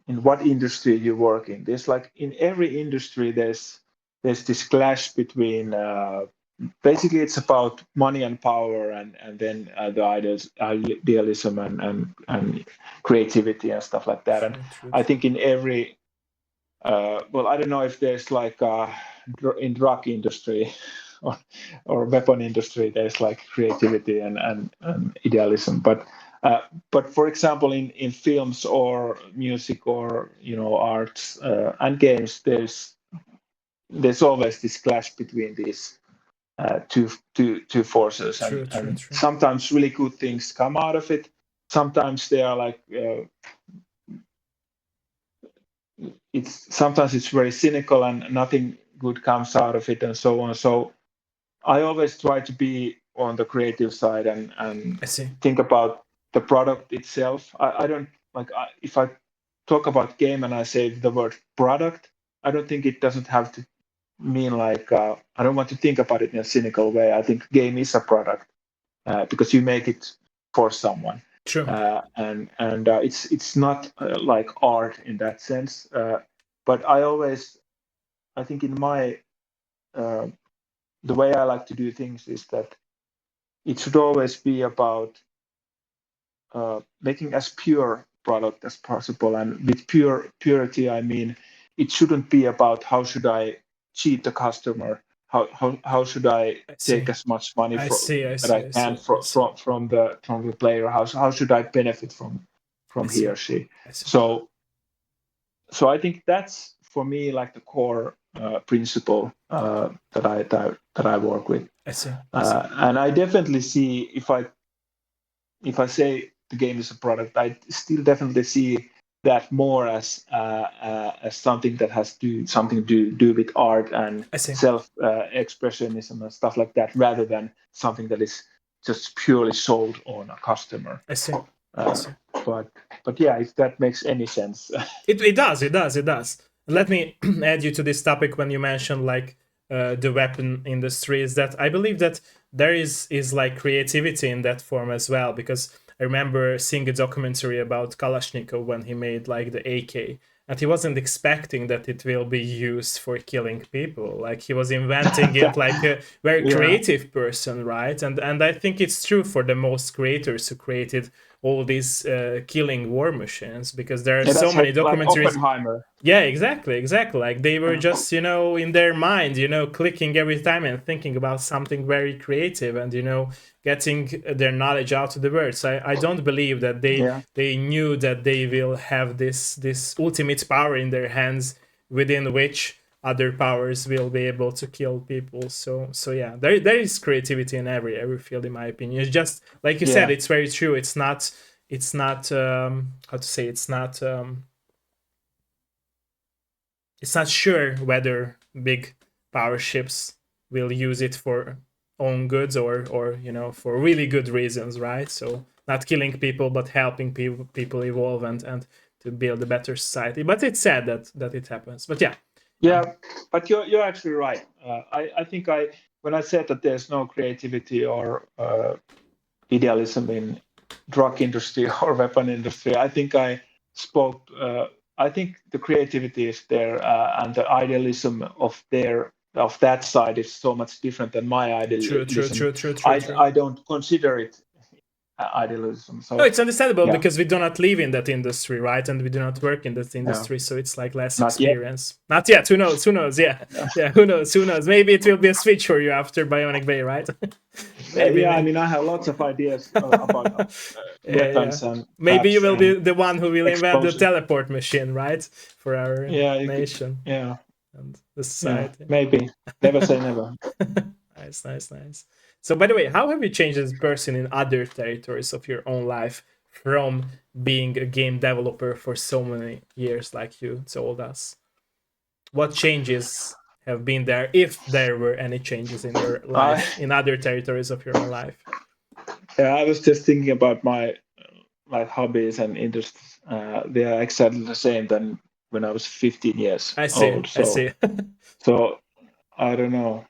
in what industry you work in. There's, like, in every industry there's this clash between basically it's about money and power, and then the idealism and creativity and stuff like that. And I think in every well, I don't know if there's, like, in drug industry or weapon industry there's, like, creativity and idealism, but for example in films or music or arts and games, there's always this clash between these two forces, and sometimes really good things come out of it. Sometimes they are like sometimes it's very cynical and nothing good comes out of it, and so on. So I always try to be on the creative side and think about the product itself. I don't like if I talk about game and I say the word product, I don't think it doesn't have to mean like I don't want to think about it in a cynical way. I think game is a product because you make it for someone. True. And it's not like art in that sense. But I think in my the way I like to do things is that it should always be about making as pure product as possible. And with purity, I mean it shouldn't be about how should I cheat the customer. How should I take as much money that I can from the player? How should I benefit from he or she? So I think that's for me like the core principle that I work with. And I definitely see if I say the game is a product, I still definitely see that more as something that has something to do with art and self expressionism and stuff like that, rather than something that is just purely sold on a customer. I see. But yeah, if that makes any sense. It does. Let me add you to this topic when you mentioned like the weapon industry, is that I believe that there is like creativity in that form as well, because I remember seeing a documentary about Kalashnikov when he made like the AK, and he wasn't expecting that it will be used for killing people. Like he was inventing it like a very creative person, right? And I think it's true for the most creators who created all these killing war machines, because there are so many documentaries. Like Oppenheimer. Yeah, exactly. Like they were just, in their mind, clicking every time and thinking about something very creative and, getting their knowledge out to the world. So I don't believe that they knew that they will have this ultimate power in their hands, within which other powers will be able to kill people. So yeah, there is creativity in every field, in my opinion. It's just like you said, it's very true. It's not how to say, it's not sure whether big power ships will use it for own goods or for really good reasons, right? So not killing people, but helping people evolve and to build a better society. But it's sad that it happens. But yeah. But you're actually right. I think when I said that there's no creativity or idealism in drug industry or weapon industry, I think I spoke. I think the creativity is there, and the idealism of that side is so much different than my idealism. True. I don't consider it idealism. So no, it's understandable because we do not live in that industry, right? And we do not work in that industry, so it's like less experience. Not yet. Who knows? Yeah. Who knows? Maybe it will be a switch for you after Bionic Bay, right? Maybe. I mean, I have lots of ideas about weapons and maybe you will be the one who will invent the teleport machine, right, for our nation. And the society. Maybe. Never say never. Nice. So, by the way, how have you changed as a person in other territories of your own life from being a game developer for so many years, like you told us? What changes have been there, if there were any changes in your life in other territories of your own life? Yeah, I was just thinking about my hobbies and interests. They are exactly the same than when I was 15 years old. I see. So I don't know.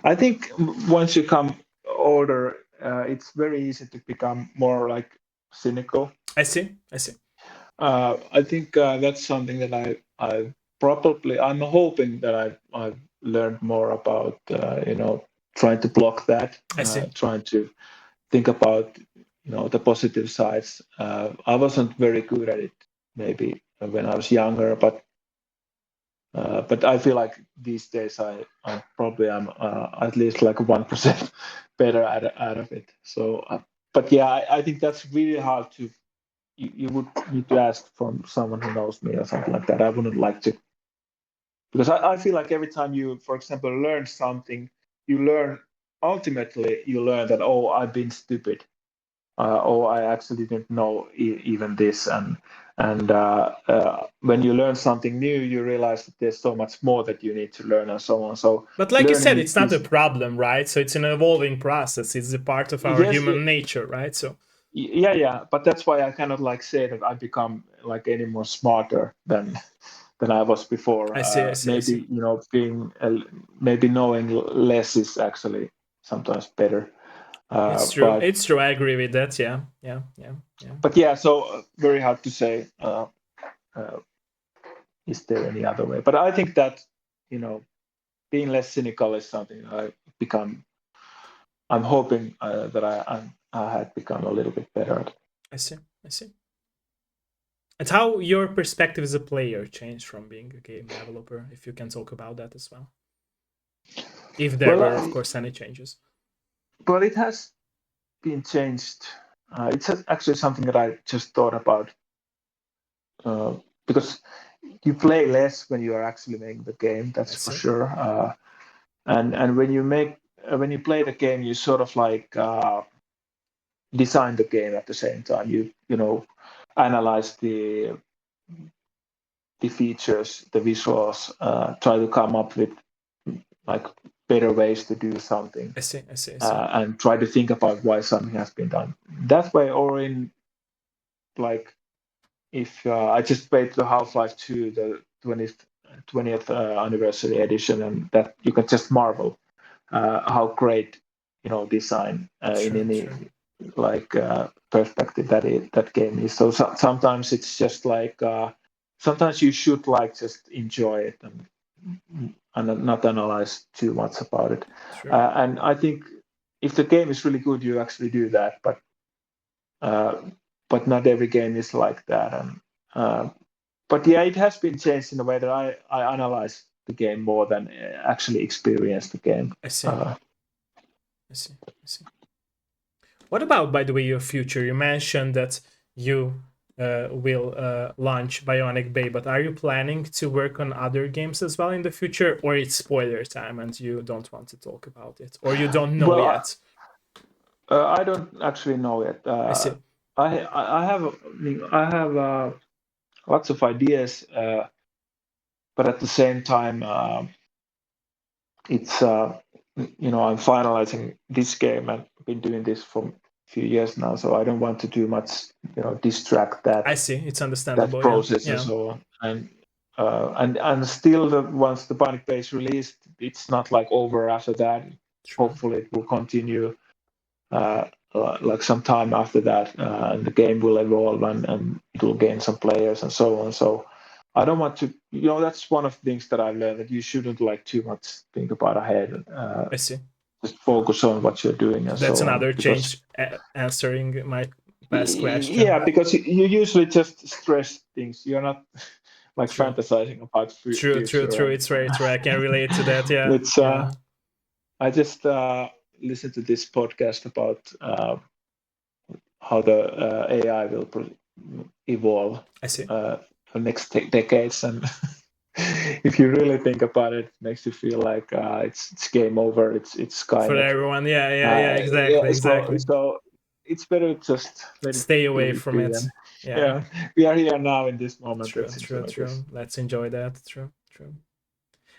I think once you come older, it's very easy to become more like cynical. I see. I think that's something that I'm hoping that I've learned more about. Trying to block that. Trying to think about the positive sides. I wasn't very good at it maybe when I was younger, but I feel like these days I probably am at least like 1% better out of it. So, but yeah, I think that's really hard to. You would need to ask from someone who knows me or something like that. I wouldn't like to, because I feel like every time you, for example, learn something, ultimately you learn that, oh, I've been stupid. I actually didn't know even this, and when you learn something new, you realize that there's so much more that you need to learn and so on. So, but like you said, it's not a problem, right? So it's an evolving process. It's a part of our human nature, right? So yeah, but that's why I cannot like say that I become like any more smarter than I was before. I see. Maybe being maybe knowing less is actually sometimes better. It's true. It's true. I agree with that. Yeah. But yeah, so very hard to say. Is there any other way? But I think that being less cynical is something I become. I'm hoping that I had become a little bit better at. I see. And how your perspective as a player changed from being a game developer, if you can talk about that as well. If there were, of course, any changes. Well, it has been changed. It's actually something that I just thought about, because you play less when you are actually making the game. That's for sure. And when you play the game, you sort of like design the game at the same time. You analyze the features, the visuals, try to come up with like better ways to do something. I see. And try to think about why something has been done that way, or in like if I just played the Half-Life 2, the 20th anniversary edition, and that you can just marvel how great design in any like perspective that game is. So sometimes it's just like sometimes you should like just enjoy it and not analyze too much about it. And I think if the game is really good, you actually do that, but not every game is like that. And but yeah, it has been changed in a way that I analyze the game more than actually experience the game. I see. What about, by the way, your future? You mentioned that you will launch Bionic Bay, but are you planning to work on other games as well in the future, or it's spoiler time and you don't want to talk about it, or you don't know yet? I don't actually know yet. I see. I have lots of ideas, but at the same time, it's I'm finalizing this game and been doing this for a few years now, so I don't want to do much, distract that. I see. It's understandable. That process yeah. and so on, and still, once the Bionic Bay is released, it's not like over after that. Hopefully, it will continue. Like some time after that, and the game will evolve and it will gain some players and so on. So I don't want to, that's one of the things that I've learned, that you shouldn't like too much think about ahead. I see. Just focus on what you're doing. And that's so another change answering my past question. Yeah, because you usually just stress things. You're not like fantasizing about future. True. It's very true. I can relate to that. Yeah. It's I just listened to this podcast about how the AI will evolve. I see. For next decades, and if you really think about it, it makes you feel like it's game over. It's Skynet for everyone. Yeah. Exactly. So it's better to just stay away from it. Yeah, we are here now in this moment. True. Let's enjoy that. True.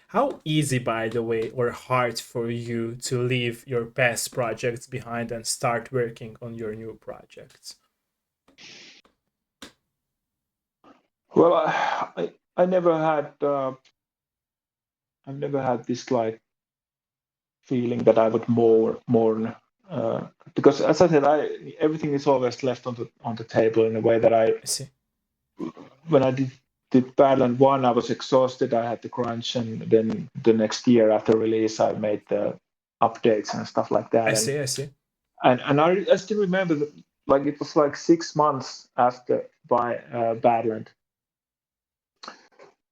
How easy, by the way, or hard for you to leave your past projects behind and start working on your new projects? Well, I never had I've never had this like feeling that I would mourn because, as I said, everything is always left on the table in a way that I see. When I did Badland 1, I was exhausted. I had the crunch, and then the next year after release, I made the updates and stuff like that. I see. And I still remember that, like, it was like 6 months after Badland.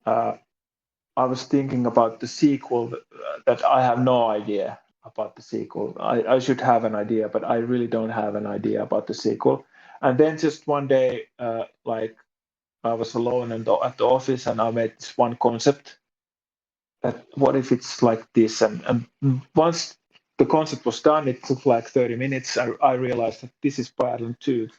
I was thinking about the sequel that I have no idea about the sequel. I should have an idea, but I really don't have an idea about the sequel. And then just one day, like, I was alone at the office, and I made this one concept that what if it's like this? And once the concept was done, it took like 30 minutes. I realized that this is Badland 2.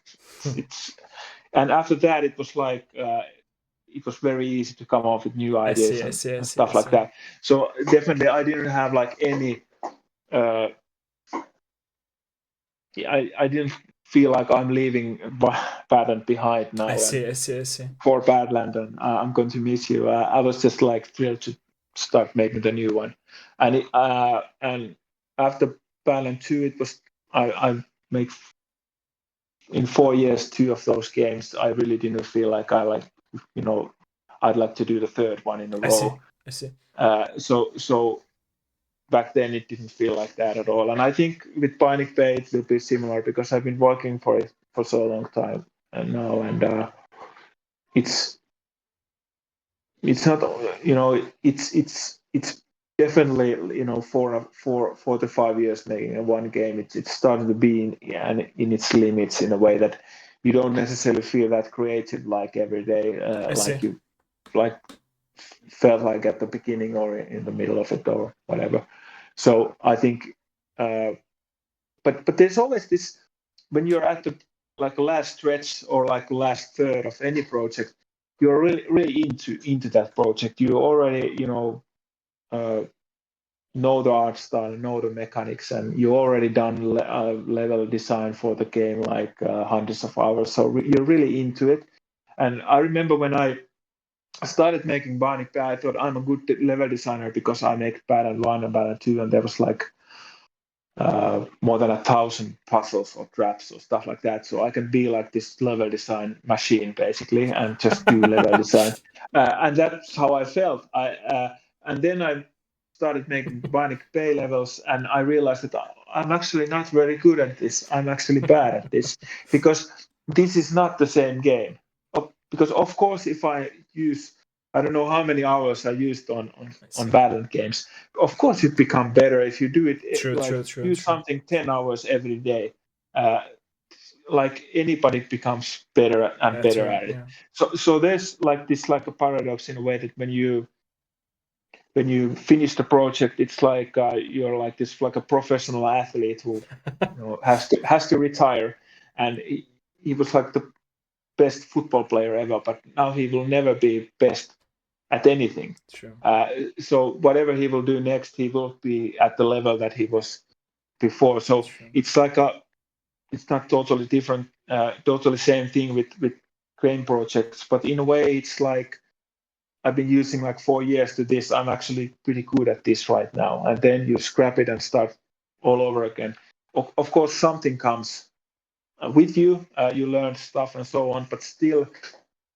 And after that, it was like it was very easy to come up with new ideas and stuff like that. So definitely, I didn't have like any. I didn't feel like I'm leaving Badland behind now. I see. For Badland, and I'm going to miss you. I was just like thrilled to start making the new one, and and after Badland 2, it was I make in 4 years 2 of those games. I really didn't feel like I'd like to do the third one in a row. I see. So back then it didn't feel like that at all. And I think with Bionic Bay it will be similar, because I've been working for it for so long time and now, and it's not, it's definitely, 4 to 5 years making one game. It's starting to be in its limits in a way that you don't necessarily feel that creative like every day, like you felt like at the beginning or in the middle of it or whatever. So I think, but there's always this, when you're at the like last stretch or like last third of any project, you're really into that project. You already know the art style, know the mechanics, and you already done level design for the game like hundreds of hours. So you're really into it. And I remember when I started making Bionic Bay, I thought I'm a good level designer because I make Battlefield 1 and Battlefield 2, and there was like more than 1,000 puzzles or traps or stuff like that. So I can be like this level design machine basically and just do level design. And that's how I felt. And then I started making Bionic Bay levels, and I realized that I'm actually not very good at this. I'm actually bad at this because this is not the same game. Because of course, if I use, I don't know how many hours I used on Battle games. Of course, it become better if you do it. Do something 10 hours every day. Like anybody becomes better and better at it. Yeah. So there's like this like a paradox in a way that when you finish the project, it's like you're like this like a professional athlete who has to retire, and he was like the best football player ever, but now he will never be best at anything. So whatever he will do next, he will be at the level that he was before. So it's like it's not totally different, totally same thing with game projects, but in a way it's like I've been using like 4 years to this. I'm actually pretty good at this right now, and then you scrap it and start all over again. Of course, something comes with you. You learn stuff and so on, but still.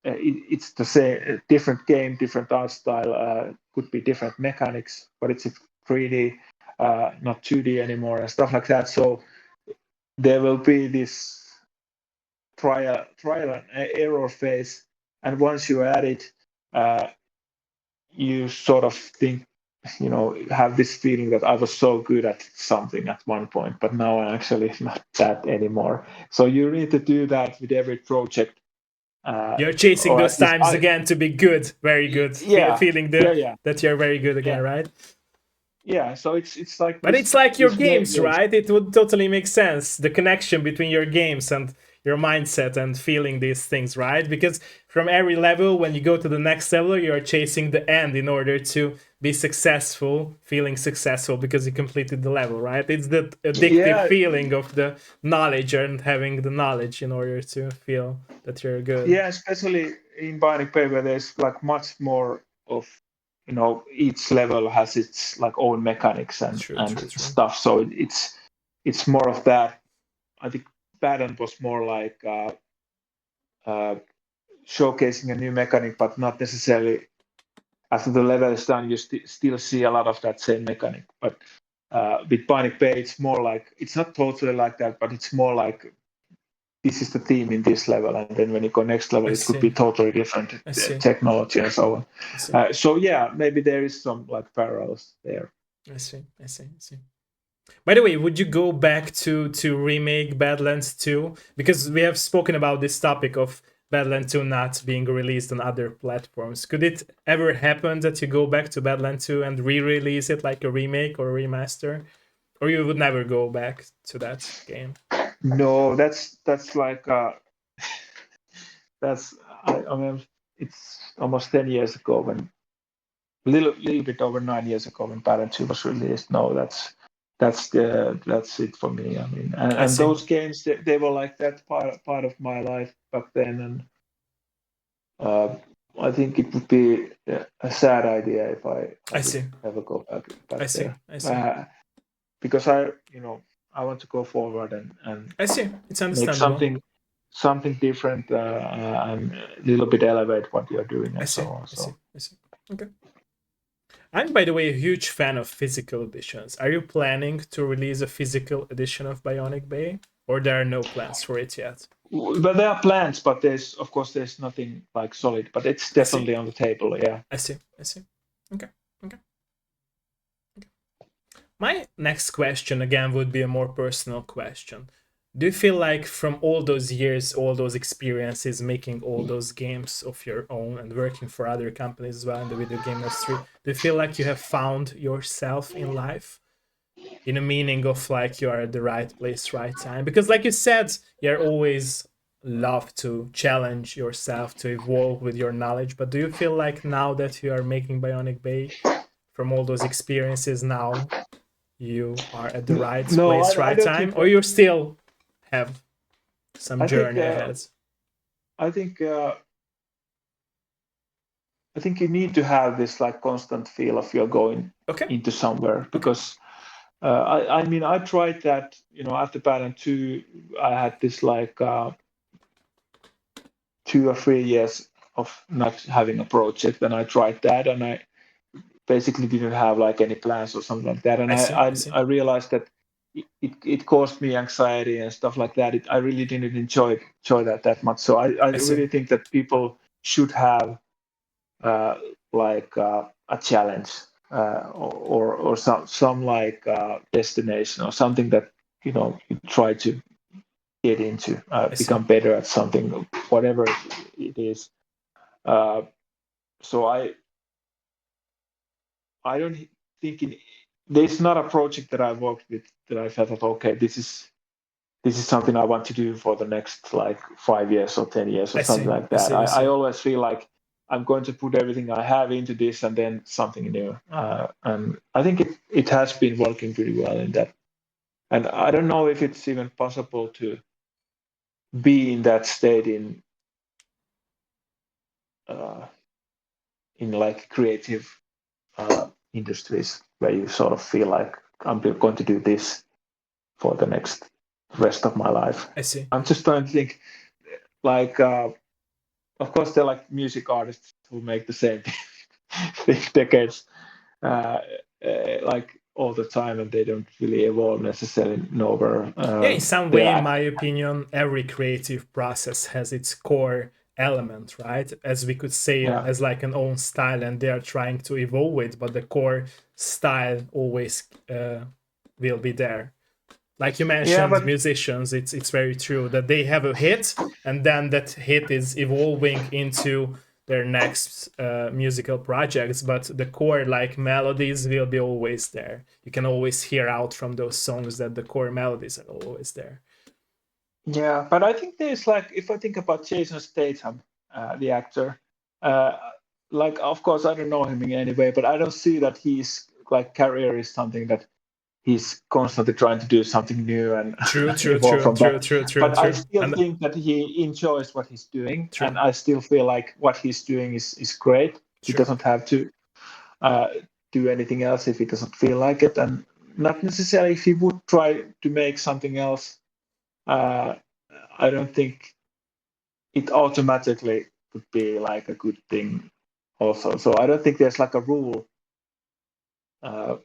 It's the same, different game, different art style, could be different mechanics, but it's a 3D, not 2D anymore, and stuff like that. So there will be this trial and error phase, and once you add it, you sort of think, have this feeling that I was so good at something at one point, but now I'm actually not that anymore. So you need to do that with every project. You're chasing those times again to be good, very good. Yeah, feeling that you're very good again, right? Yeah, so it's like. But it's like your games, right? It would totally make sense, the connection between your games and your mindset and feeling these things, right? Because from every level, when you go to the next level, you're chasing the end in order to be successful, feeling successful because you completed the level, right? It's the addictive feeling of the knowledge and having the knowledge in order to feel that you're good. Yeah, especially in Bionic Bay, where there's like much more of, each level has its like own mechanics and stuff. So it's more of that. I think Baden was more like showcasing a new mechanic, but not necessarily after the level is done, you still see a lot of that same mechanic. But with Bionic Bay, it's more like, it's not totally like that, but it's more like this is the theme in this level, and then when you go next level, it could be totally different technology and so on. So yeah, maybe there is some like parallels there. I see. By the way, would you go back to remake Badlands 2? Because we have spoken about this topic of Badlands 2 not being released on other platforms. Could it ever happen that you go back to Badlands 2 and re-release it like a remake or a remaster? Or you would never go back to that game? No, that's like I mean, it's almost 10 years ago, when little bit over 9 years ago, when Badlands 2 was released. No, that's it for me. I mean, and those games, they were like that part of my life back then, and I think it would be a sad idea if I ever go back there. I see. Because I want to go forward and I see. It's understandable. Make something different and a little bit elevate what you're doing and so on. I see. Okay. I'm, by the way, a huge fan of physical editions. Are you planning to release a physical edition of Bionic Bay, or there are no plans for it yet? Well, there are plans, but there's nothing like solid. But it's definitely on the table. Yeah. I see. Okay. My next question again would be a more personal question. Do you feel like from all those years, all those experiences, making all those games of your own and working for other companies as well in the video game industry, do you feel like you have found yourself in life? In a meaning of like you are at the right place, right time? Because like you said, you're always love to challenge yourself to evolve with your knowledge. But do you feel like now that you are making Bionic Bay, from all those experiences, now you are at the right No, place, I right don't time, think or that. you still have some I think journey ahead? I think I think you need to have this like constant feel of you're going Okay. into somewhere, Okay. because I mean I tried that, after Pattern 2 I had this like 2 or 3 years of not having a project, and I tried that, and I basically didn't have like any plans or something like that, and I see. I see. I realized that it caused me anxiety and stuff like that. I really didn't enjoy that much. So I I see. really think that people should have like a challenge, or some like destination or something that you try to get into, I see. become better at something, whatever it is. Uh, so I don't think there's not a project that I've worked with that I felt that okay, this is something I want to do for the next like 5 years or 10 years or I something see. like I that. see. I I see. always feel like I'm going to put everything I have into this and then something new. And I think it has been working pretty well in that. And I don't know if it's even possible to be in that state uh, in like creative industries where you sort of feel like I'm going to do this for the next rest of my life. I see. I'm just trying to think, like, of course, they're like music artists who make the same thing decades, uh, like all the time, and they don't really evolve necessarily nowhere. Yeah, in some way, in They're my opinion, every creative process has its core element, right? As we could say, yeah, as like an own style, and they are trying to evolve it, but the core style always will be there. Like you yeah, mentioned, but musicians, it's very true that they have a hit, and then that hit is evolving into their next musical projects, but the core like melodies will be always there. You can always hear out from those songs that the core melodies are always there. yeah, but I think there's like, if I think about Jason Statham, the actor, uh, like of course I don't know him in any way, but I don't see that he's like career is something that he's constantly trying to do something new and True, true, evolve true, from true, that. true, true, But I true. still And think that he enjoys what he's doing, true, and I still feel like what he's doing is great. He true, doesn't have to uh, do anything else if he doesn't feel like it, and not necessarily if he would try to make something else. Uh, I don't think it automatically would be like a good thing. Also, so I don't think there's like a rule. Uh,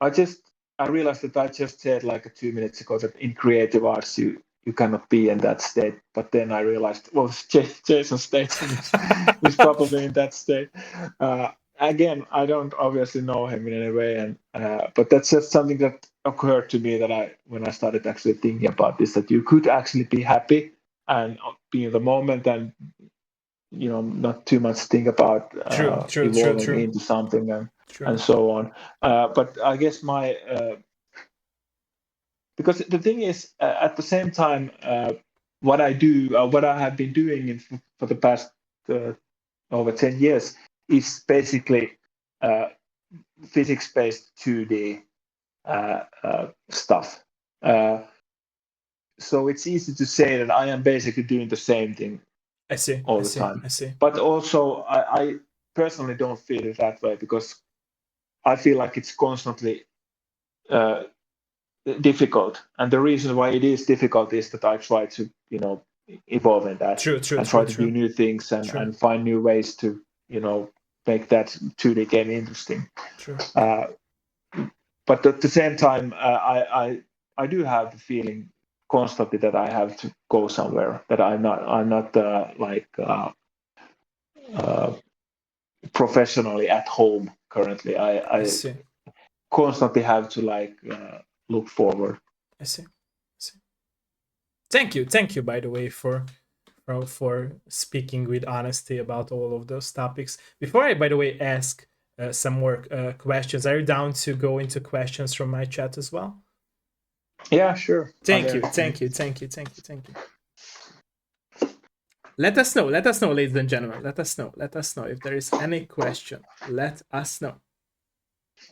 I just I realized that I just said like 2 minutes ago that in creative arts you cannot be in that state. But then I realized, well, Jason Statham is probably in that state. Again, I don't obviously know him in any way, and but that's just something that occurred to me that when I started actually thinking about this, that you could actually be happy and be in the moment, and not too much think about true, true, true, evolving true, into something true. and so on. But I guess my because the thing is, at the same time, what I do, what I have been doing for the past over 10 years is basically uh, physics-based 2D stuff. So it's easy to say that I am basically doing the same thing I see, I all the see, time. I see. But also, I personally don't feel it that way, because I feel like it's constantly uh, difficult, and the reason why it is difficult is that I try to evolve in that True, true, and true, try to do true, new things, true, and find new ways to make that 2D game interesting. true. uh, but at the same time, I do have the feeling constantly that I have to go somewhere, that I'm not like uh, professionally at home currently. I I see, constantly have to like look forward. I see, I see. Thank you, by the way, for speaking with honesty about all of those topics. Before I, by the way, ask some more questions, are you down to go into questions from my chat as well? Yeah, sure. Are Thank there you, any? thank you, thank you, thank you, thank you. Let us know, ladies and gentlemen. Let us know if there is any question. Let us know.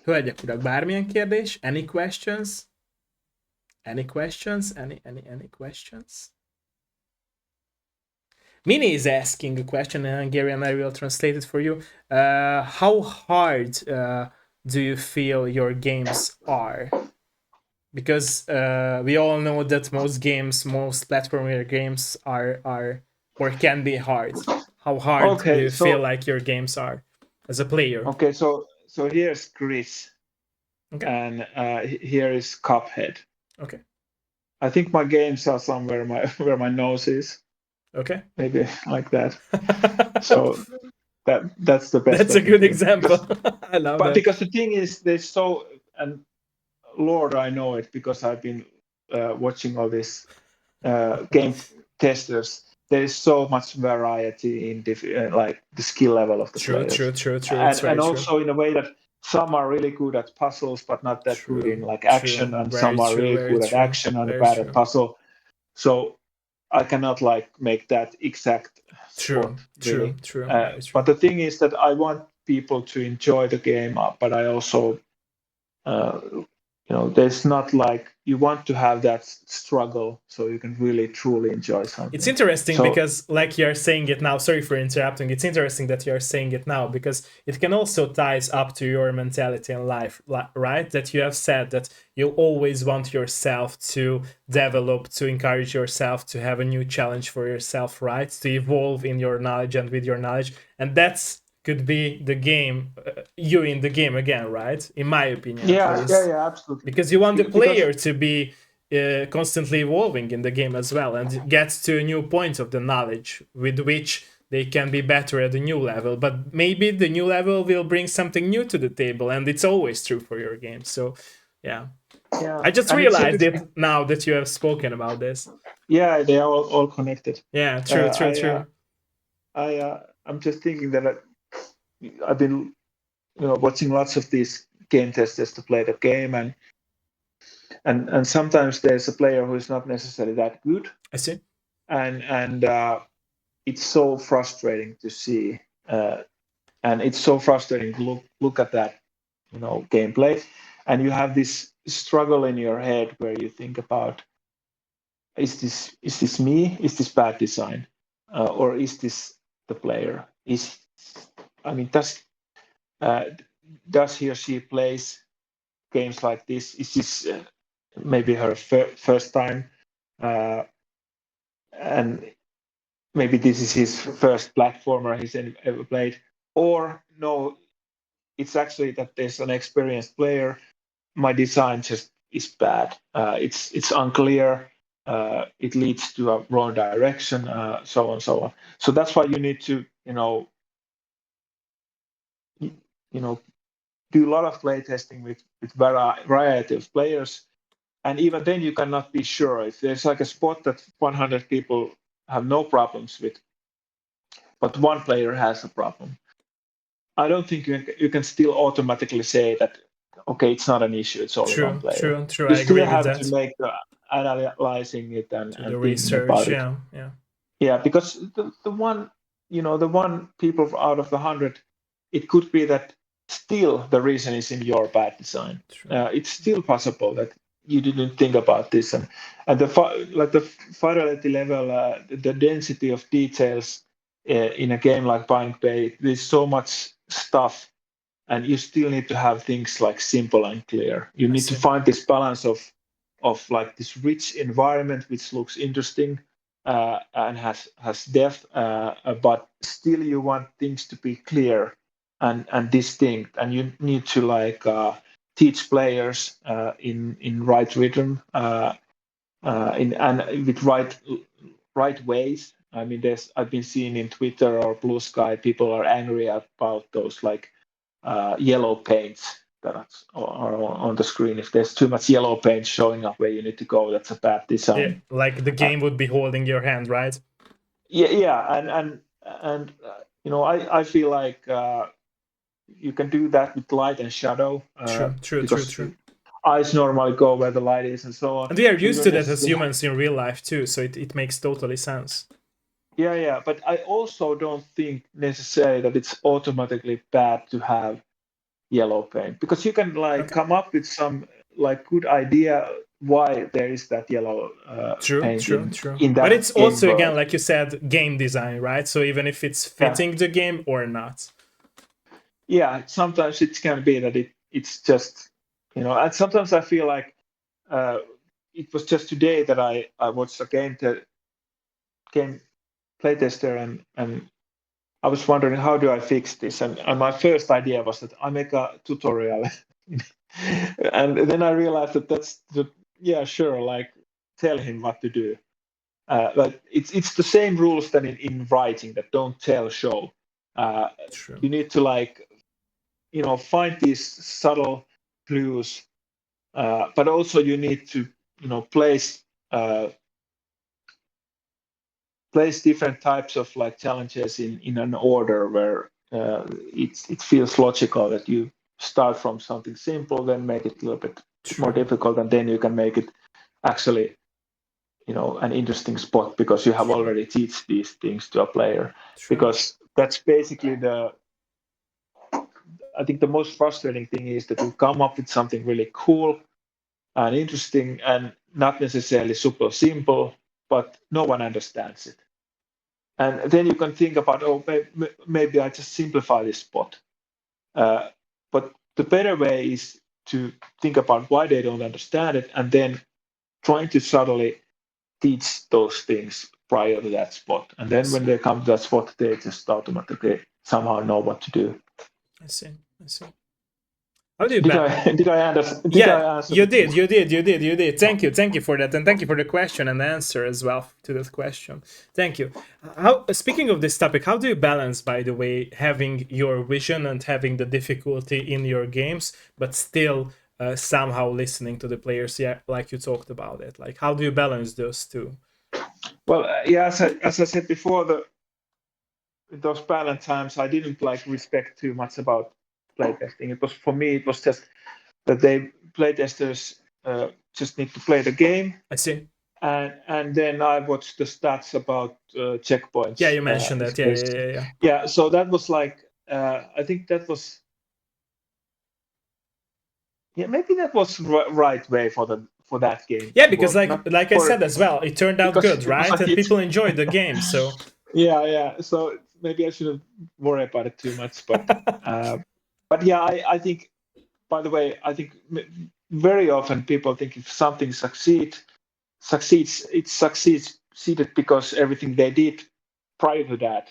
Hölgyek, urak, bármilyen kérdés? Any questions? Any questions? Any questions? Mini is asking a question in Hungarian. I will translate it for you. How hard do you feel your games are? Because we all know that most platformer games are or can be hard. How hard do you feel like your games are as a player? Okay, so here's Chris. Okay. And here is Cuphead. Okay. I think my games are somewhere where my nose is. Okay. Maybe like that. So that's the best. That's a good example. I love that. Because the thing is, there's so, and Lord, I know it because I've been watching all these game testers. There is so much variety in like the skill level of the players. True. And also in a way that some are really good at puzzles, but not that good in like action, and some are really good at action and bad at puzzle. So I cannot like make that exact spot. Really. True. But the thing is that I want people to enjoy the game, but I also, there's not like you want to have that struggle so you can really truly enjoy something. It's interesting because like you're saying it now, sorry for interrupting, it's interesting that you're saying it now because it can also ties up to your mentality in life, right? That you have said that you always want yourself to develop, to encourage yourself to have a new challenge for yourself, right? To evolve in your knowledge and with your knowledge. And that's could be the game, you in the game again, right? In my opinion. Yeah, absolutely. Because you want the player to be constantly evolving in the game as well and get to a new point of the knowledge with which they can be better at a new level. But maybe the new level will bring something new to the table, and it's always true for your game. So, yeah. I just realized it now that you have spoken about this. Yeah, they are all connected. Yeah, true. I'm just thinking that I've been watching lots of these game testers to play the game, and sometimes there's a player who is not necessarily that good. I see. And it's so frustrating to see, and it's so frustrating to look at that gameplay, and you have this struggle in your head where you think about, is this me? Is this bad design, or is this the player? Does he or she plays games like this? Is this maybe her first time, and maybe this is his first platformer he's ever played? Or no, it's actually that there's an experienced player. My design just is bad. It's unclear. It leads to a wrong direction. So on, so on. So that's why you need to do a lot of play testing with variety of players, and even then you cannot be sure if there's like a spot that 100 people have no problems with, but one player has a problem. I don't think you can still automatically say that, okay, it's not an issue, it's only one player. True. You I still agree have with that. to make analyzing it and the thinking research, about it. Yeah, because the one people out of the 100, it could be that still the reason is in your bad design. It's still possible that you didn't think about this, and the fidelity level, the density of details in a game like Binding Bay, there's so much stuff, and you still need to have things like simple and clear. You need to find this balance of like this rich environment which looks interesting and has depth, but still you want things to be clear and distinct, and you need to like teach players in right rhythm, and with right ways. I mean, I've been seeing in Twitter or Blue Sky, people are angry about those like yellow paints that are on the screen. If there's too much yellow paint showing up where you need to go, that's a bad design. Yeah, like the game would be holding your hand, right? Yeah, and I feel like you can do that with light and shadow. True. Eyes normally go where the light is, and so on. And we are used to that as humans in real life too, so it makes totally sense. Yeah. But I also don't think necessarily that it's automatically bad to have yellow paint, because you can like Okay. come up with some like good idea why there is that yellow True, paint true, true. in But that it's game also, again, world. like you said, game design, right? So even if it's Yeah, fitting the game or not. yeah. Sometimes it can be that it's just, and sometimes I feel like uh, it was just today that I watched a game playtester, and I was wondering how do I fix this, and my first idea was that I make a tutorial, and then I realized that yeah, sure, like tell him what to do. But it's the same rules than in writing, that don't tell, show. Uh, True. you need to like find these subtle clues, but also you need to place uh, place different types of like challenges in an order where it feels logical, that you start from something simple, then make it a little bit more True. difficult, and then you can make it actually an interesting spot, because you have True. already teach these things to a player. True. Because that's basically I think the most frustrating thing is that you come up with something really cool and interesting and not necessarily super simple, but no one understands it. And then you can think about, oh, maybe I just simplify this spot. But the better way is to think about why they don't understand it, and then trying to subtly teach those things prior to that spot. And I then when see. they come to that spot, they just automatically somehow know what to do. I see. I see. How do you Did back? I did I answer did Yeah, I answer you the did. question? You did. You did. You did. Thank you for that, and thank you for the question and answer as well to that question. Thank you. How, speaking of this topic, how do you balance, by the way, having your vision and having the difficulty in your games, but still somehow listening to the players? Yeah, like you talked about it. Like, how do you balance those two? Well, yeah, as I said before, those balance times, I didn't like respect too much about playtesting. It was, for me, it was just that they playtesters just need to play the game, I see. and then I watched the stats about Yeah, checkpoints. you mentioned that. Yeah, yeah, yeah, yeah. Yeah, so that was like I think that was, yeah, maybe that was right way for that game Yeah, to because work. Not like I for said as well, it turned out because good, it was a right? And hit. people enjoyed the game. So Yeah. So maybe I shouldn't worry about it too much, but yeah, I think. By the way, I think very often people think if something succeeds, it succeeded because everything they did prior to that.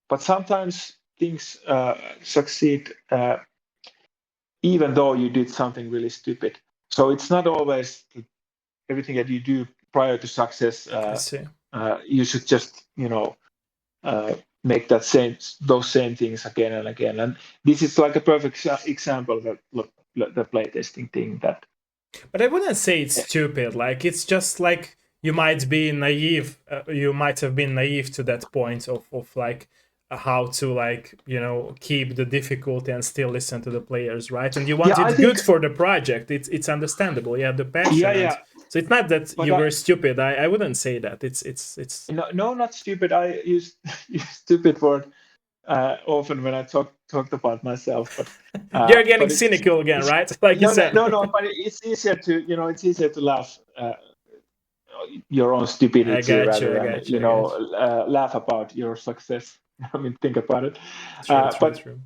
But sometimes things succeed even though you did something really stupid. So it's not always everything that you do prior to success. I see. You should just uh, make those same things again and again. And this is like a perfect example of the playtesting thing. That But I wouldn't say it's stupid. Like, it's just like you might be naive. You might have been naive to that point of like how to, like, keep the difficulty and still listen to the players, right? And you yeah, want I it think good for the project. It's understandable. You have the passion, and yeah, so it's not that but you were stupid. I wouldn't say that. It's no, not stupid. I use use stupid word often when I talked about myself, you're getting but cynical again, it's right? Like you said. no, but it's easier to it's easier to laugh your own I stupidity got rather you. I than got you. I got you. laugh about your success. I mean, think about it. True. Uh, True. but True.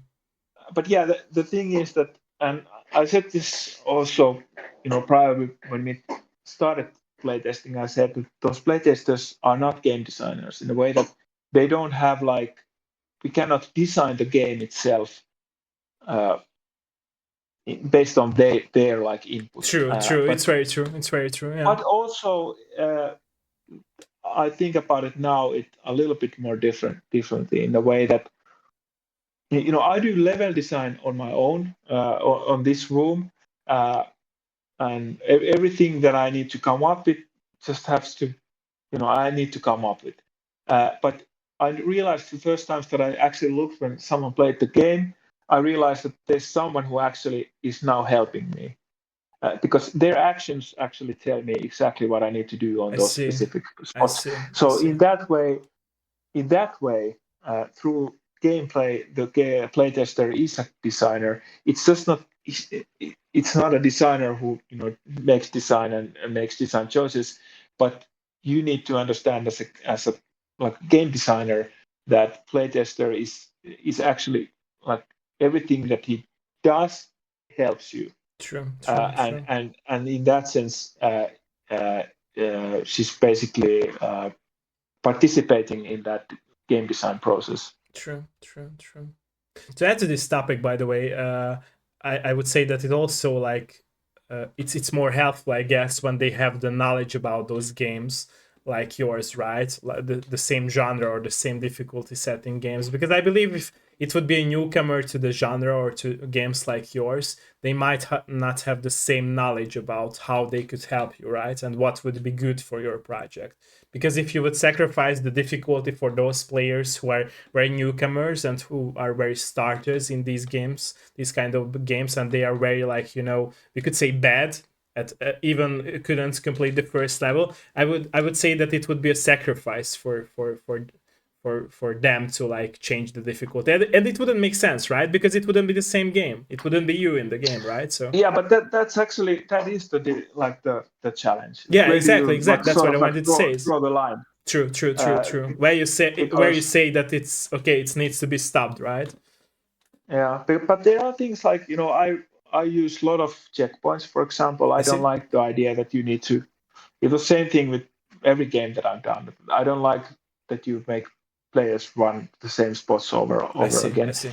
but yeah, the thing is that, and I said this also, prior when we started playtesting, I said that those playtesters are not game designers in a way that they don't have like, we cannot design the game itself uh, based on their like input. True. True. It's But very true. It's very true. Yeah. also I think about it now, it a little bit more differently in the way that I do level design on my own on this room, uh, and everything that I need to come up with just has to I need to come up with. But I realized the first times that I actually looked when someone played the game, I realized that there's someone who actually is now helping me. Because their actions actually tell me exactly what I need to do on I those see. specific I spots. see. I So see. in that way, in that way, through gameplay, the playtester is a designer. It's just not. It's not a designer who makes design and makes design choices, but you need to understand as a like game designer that playtester is actually like everything that he does helps you. True. And in that sense, she's basically participating in that game design process. True. To add to this topic, by the way, I would say that it also like it's more helpful, I guess, when they have the knowledge about those games like yours, right? Like the same genre or the same difficulty setting games, because I believe if it would be a newcomer to the genre or to games like yours, they might not have the same knowledge about how they could help you, right? And what would be good for your project. Because if you would sacrifice the difficulty for those players who are very newcomers and who are very starters in these games, these kind of games, and they are very like, we could say bad at even couldn't complete the first level, I would say that it would be a sacrifice for them to like change the difficulty, and it wouldn't make sense, right? Because it wouldn't be the same game, it wouldn't be you in the game, right? So yeah, but that is the challenge. yeah, Where do exactly, you like that's sort what I of like wanted to say. draw the line? True. Where you say that it's okay, it needs to be stopped, right? Yeah, but there are things like I use a lot of checkpoints. For example, I don't like the idea that you need to. It's the same thing with every game that I've done. I don't like that you make players run the same spots over again. I see.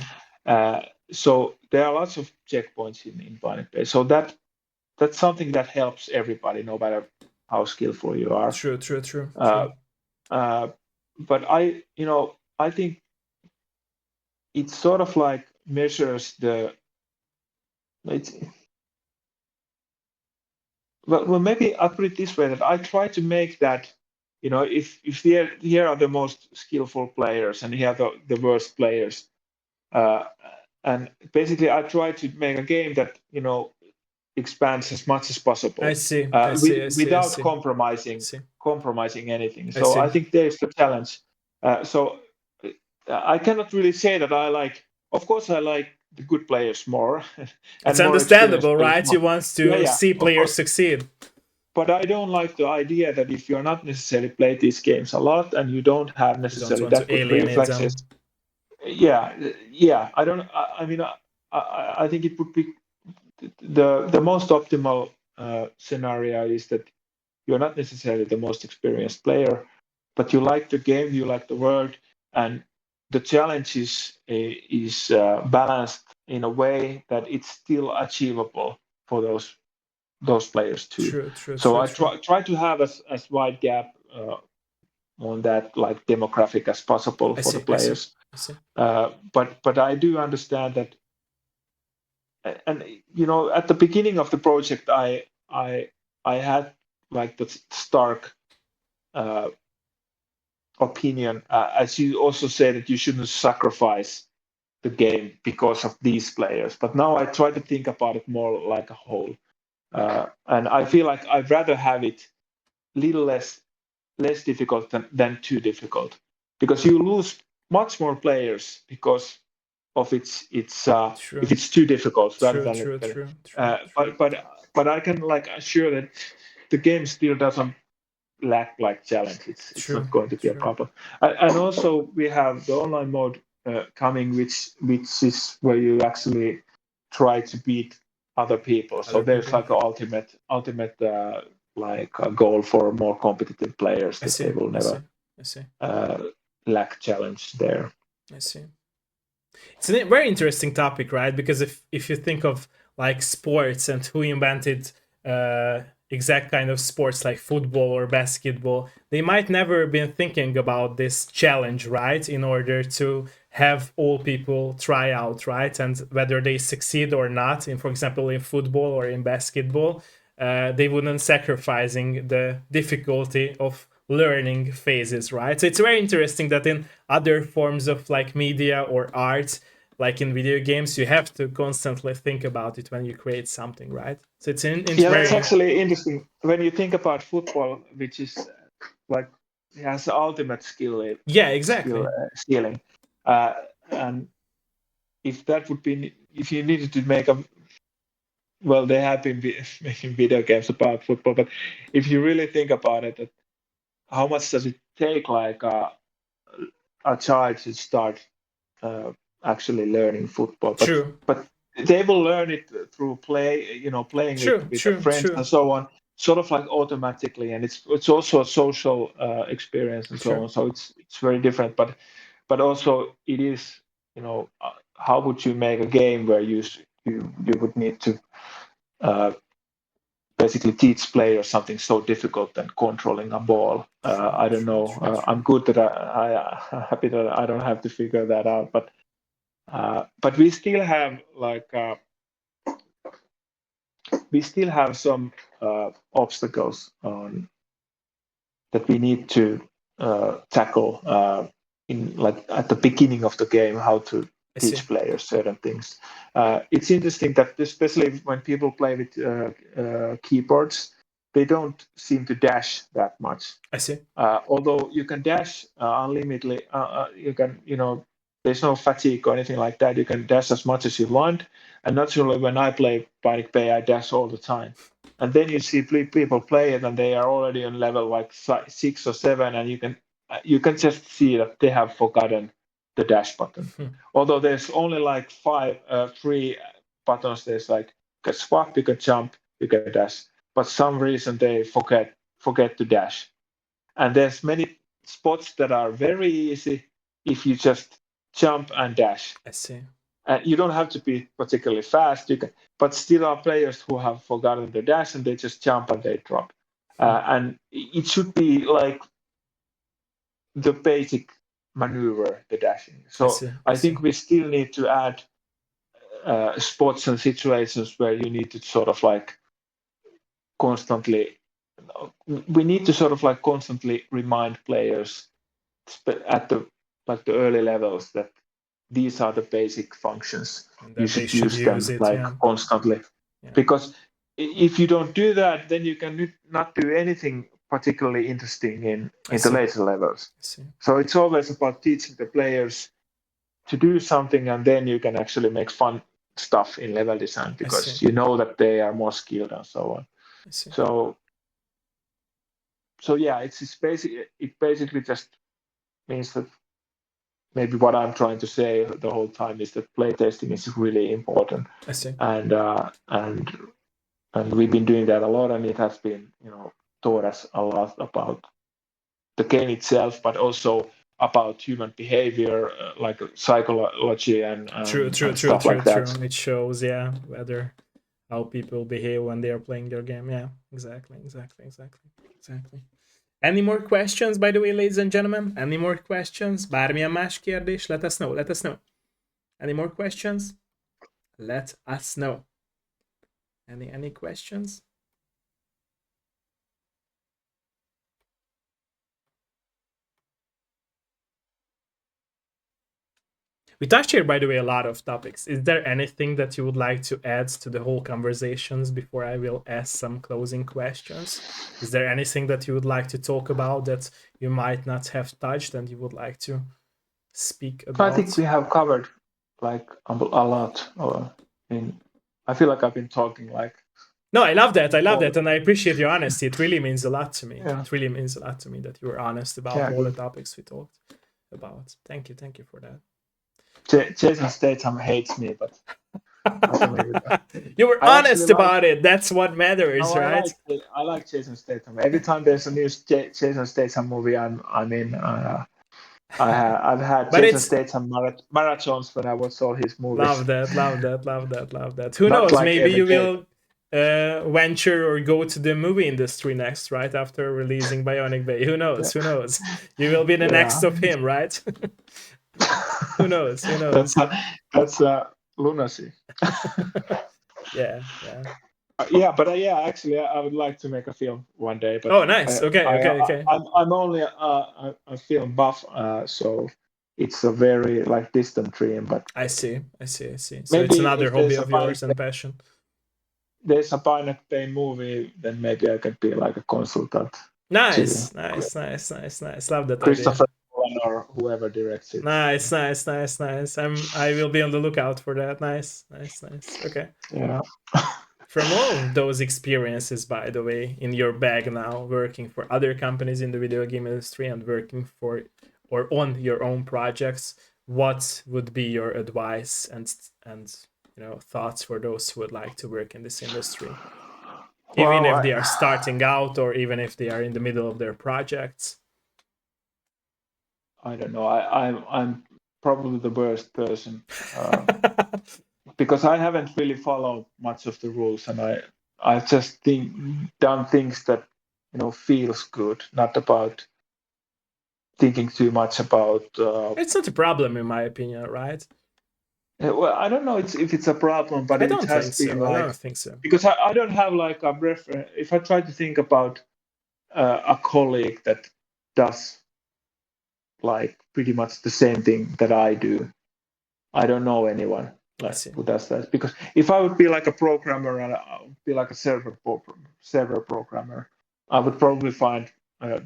So there are lots of checkpoints in Bionic Base. So that's something that helps everybody, no matter how skillful you are. True. But I think it sort of like measures well, maybe I'll put it this way, that I try to make that, if here are the most skillful players and here are the worst players, and basically I try to make a game that expands as much as possible. I see. Without compromising anything. So I think there's the challenge. So I cannot really say that I like. Of course, I like the good players more. It's understandable, right? You want to see players succeed. But I don't like the idea that if you're not necessarily played these games a lot and you don't have necessarily that good reflexes. Yeah. I don't. I mean, I think it would be the most optimal scenario is that you're not necessarily the most experienced player, but you like the game, you like the world, and the challenge is balanced in a way that it's still achievable for those players too. So I try to have as wide gap on that like demographic as possible for the players. I see. But I do understand that, and at the beginning of the project, I had like the stark opinion, as you also say, that you shouldn't sacrifice the game because of these players. But now I try to think about it more like a whole, and I feel like I'd rather have it little less difficult than too difficult, because you lose much more players because of if it's too difficult rather than but I can like assure that the game still doesn't lack like challenge. It's not going to be a problem. And also we have the online mode coming, which is where you actually try to beat other people. So there's like an ultimate like a goal for more competitive players that they will never lack challenge there. I see. It's a very interesting topic, right? Because if you think of like sports and who invented exact kind of sports like football or basketball, they might never have been thinking about this challenge, right? In order to have all people try out, right? And whether they succeed or not, for example, in football or in basketball, they wouldn't sacrificing the difficulty of learning phases, right? So it's very interesting that in other forms of like media or art, like in video games, you have to constantly think about it when you create something, right? So it's that's actually interesting when you think about football, which is like has the ultimate skill. Yeah, exactly. Ceiling, and if that would be, if you needed to make a, well, they have been making video games about football, but if you really think about it, that how much does it take, like a child to start uh, actually learning football? True. But they will learn it through play, playing True. with the True. friends True. and so on, sort of like automatically, and it's also a social experience and so True. on. So it's very different, but also it is, how would you make a game where you would need to basically teach players something so difficult than controlling a ball? I don't know. I'm good that I'm happy that I don't have to figure that out, but we still have some obstacles that we need to tackle in, like, at the beginning of the game, how to I see. teach players certain things. It's interesting that especially when people play with keyboards, they don't seem to dash that much. I see. Although you can dash unlimitedly, you can, there's no fatigue or anything like that. You can dash as much as you want. And naturally, when I play Bionic Bay, I dash all the time. And then you see people play it, and they are already on level like 6 or 7, and you can just see that they have forgotten the dash button. Although there's only like three buttons. There's like, you can swap, you can jump, you can dash. But some reason they forget to dash. And there's many spots that are very easy if you just jump and dash. I see. And you don't have to be particularly fast. But still are players who have forgotten the dash, and they just jump and they drop. And it should be like the basic maneuver, the dashing. So I think we still need to add spots and situations where you need to sort of like constantly. We need to sort of like constantly remind players at the early levels that these are the basic functions. You should use them constantly. Yeah. Because if you don't do that, then you can not do anything particularly interesting in the later levels. So it's always about teaching the players to do something, and then you can actually make fun stuff in level design, because you know that they are more skilled and so on. So yeah, it basically just means that maybe what I'm trying to say the whole time is that playtesting is really important. I see. And we've been doing that a lot, and it has been, taught us a lot about the game itself, but also about human behavior, like psychology and stuff like that. It shows, whether how people behave when they are playing their game. Yeah, exactly. Any more questions, by the way, ladies and gentlemen? Any more questions? Bármilyen más kérdés? Let us know. Any more questions? Let us know. Any questions? We touched here, by the way, a lot of topics. Is there anything that you would like to add to the whole conversations before I will ask some closing questions? Is there anything that you would like to talk about that you might not have touched and you would like to speak about? I think we have covered like a lot. I feel like I've been talking like... No, I love that, and I appreciate your honesty. It really means a lot to me. Yeah. It really means a lot to me that you were honest about all the topics we talked about. Thank you for that. Jason Statham hates me, but you were honest about it. That's what matters, right? I like Jason Statham. Every time there's a new Jason Statham movie, I'm in. I've had Jason Statham marathons when I watched all his movies. Love that. Who knows? Maybe you will venture or go to the movie industry next, right? After releasing Bionic Bay. Who knows? You will be the next of him, right? Who knows? That's lunacy. Yeah. Actually, I would like to make a film one day. But oh, nice. Okay. I'm only a film buff, so it's a very distant dream. But I see. So it's another hobby of yours and passion. There's a Bionic Bay movie, then maybe I could be like a consultant. Nice, to nice, nice, nice, nice. Love that idea. Christopher Nolan or whoever directs it. Nice, nice, nice, nice. I will be on the lookout for that. Nice, nice, nice. Okay. Yeah. From all of those experiences, by the way, in your bag now, working for other companies in the video game industry and working for or on your own projects, what would be your advice and thoughts for those who would like to work in this industry, even Well, if they are starting out or even if they are in the middle of their projects? I don't know. I'm probably the worst person because I haven't really followed much of the rules, and I just done things that feels good, not about thinking too much about. It's not a problem, in my opinion, right? Well, I don't know if it's a problem, but I it don't has think been so. I like don't think so. because I don't have like a reference. If I try to think about a colleague that does like pretty much the same thing that I do, I don't know anyone I like see. who does that. Because if I would be like a programmer and I would be like a server programmer, I would probably find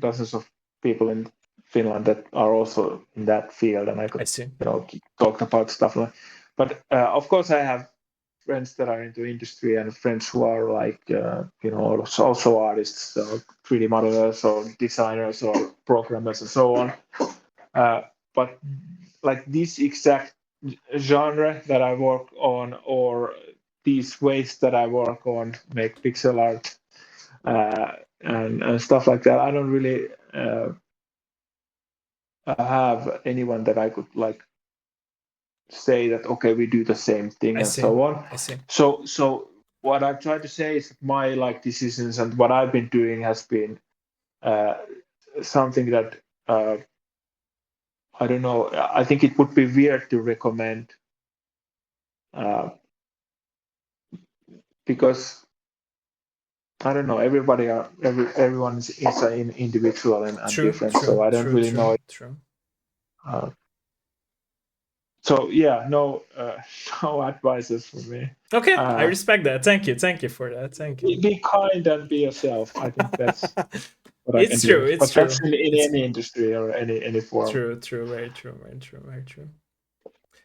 dozens of people in Finland that are also in that field, and I could I see. talk about stuff like. But of course, I have friends that are into industry and friends who are like also artists, or 3D modelers, or designers, or programmers, and so on. But like this exact genre that I work on, or these ways that I work on, make pixel art and stuff like that, I don't really have anyone that I could like say that okay, we do the same thing I and see. so on. I see. So what I've tried to say is that my like decisions and what I've been doing has been something that I don't know. I think it would be weird to recommend uh, because I don't know. Everyone is an individual and True, different. true, So I don't true, really true, know. true. Uh, so yeah, no, no advices for me. Okay, I Uh, respect that. Thank you for that. Thank you. be kind and be yourself. I think that's what I can It's do. true. It's But that's true. in It's any industry or any form. true. True. Very true. Very true. Very true.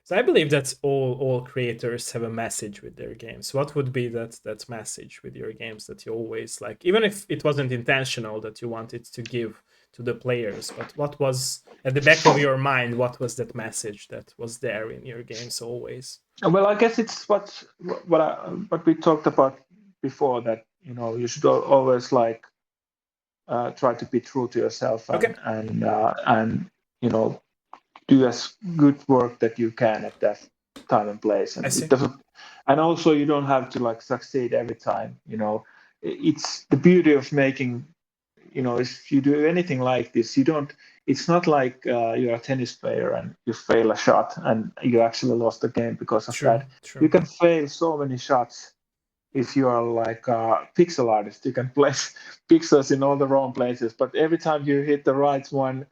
So I believe that all creators have a message with their games. What would be that message with your games that you always like, even if it wasn't intentional that you wanted to give to the players, but what was at the back of your mind? What was that message that was there in your games always? Well, I guess it's what we talked about before, that you should always like try to be true to yourself Okay, and do as good work that you can at that time and place, I and it see. doesn't. And also, you don't have to like succeed every time. It's the beauty of making. If you do anything like this, you don't. It's not like you're a tennis player and you fail a shot and you actually lost the game because of True. that. You True. can fail so many shots if you are like a pixel artist. You can place pixels in all the wrong places, but every time you hit the right one,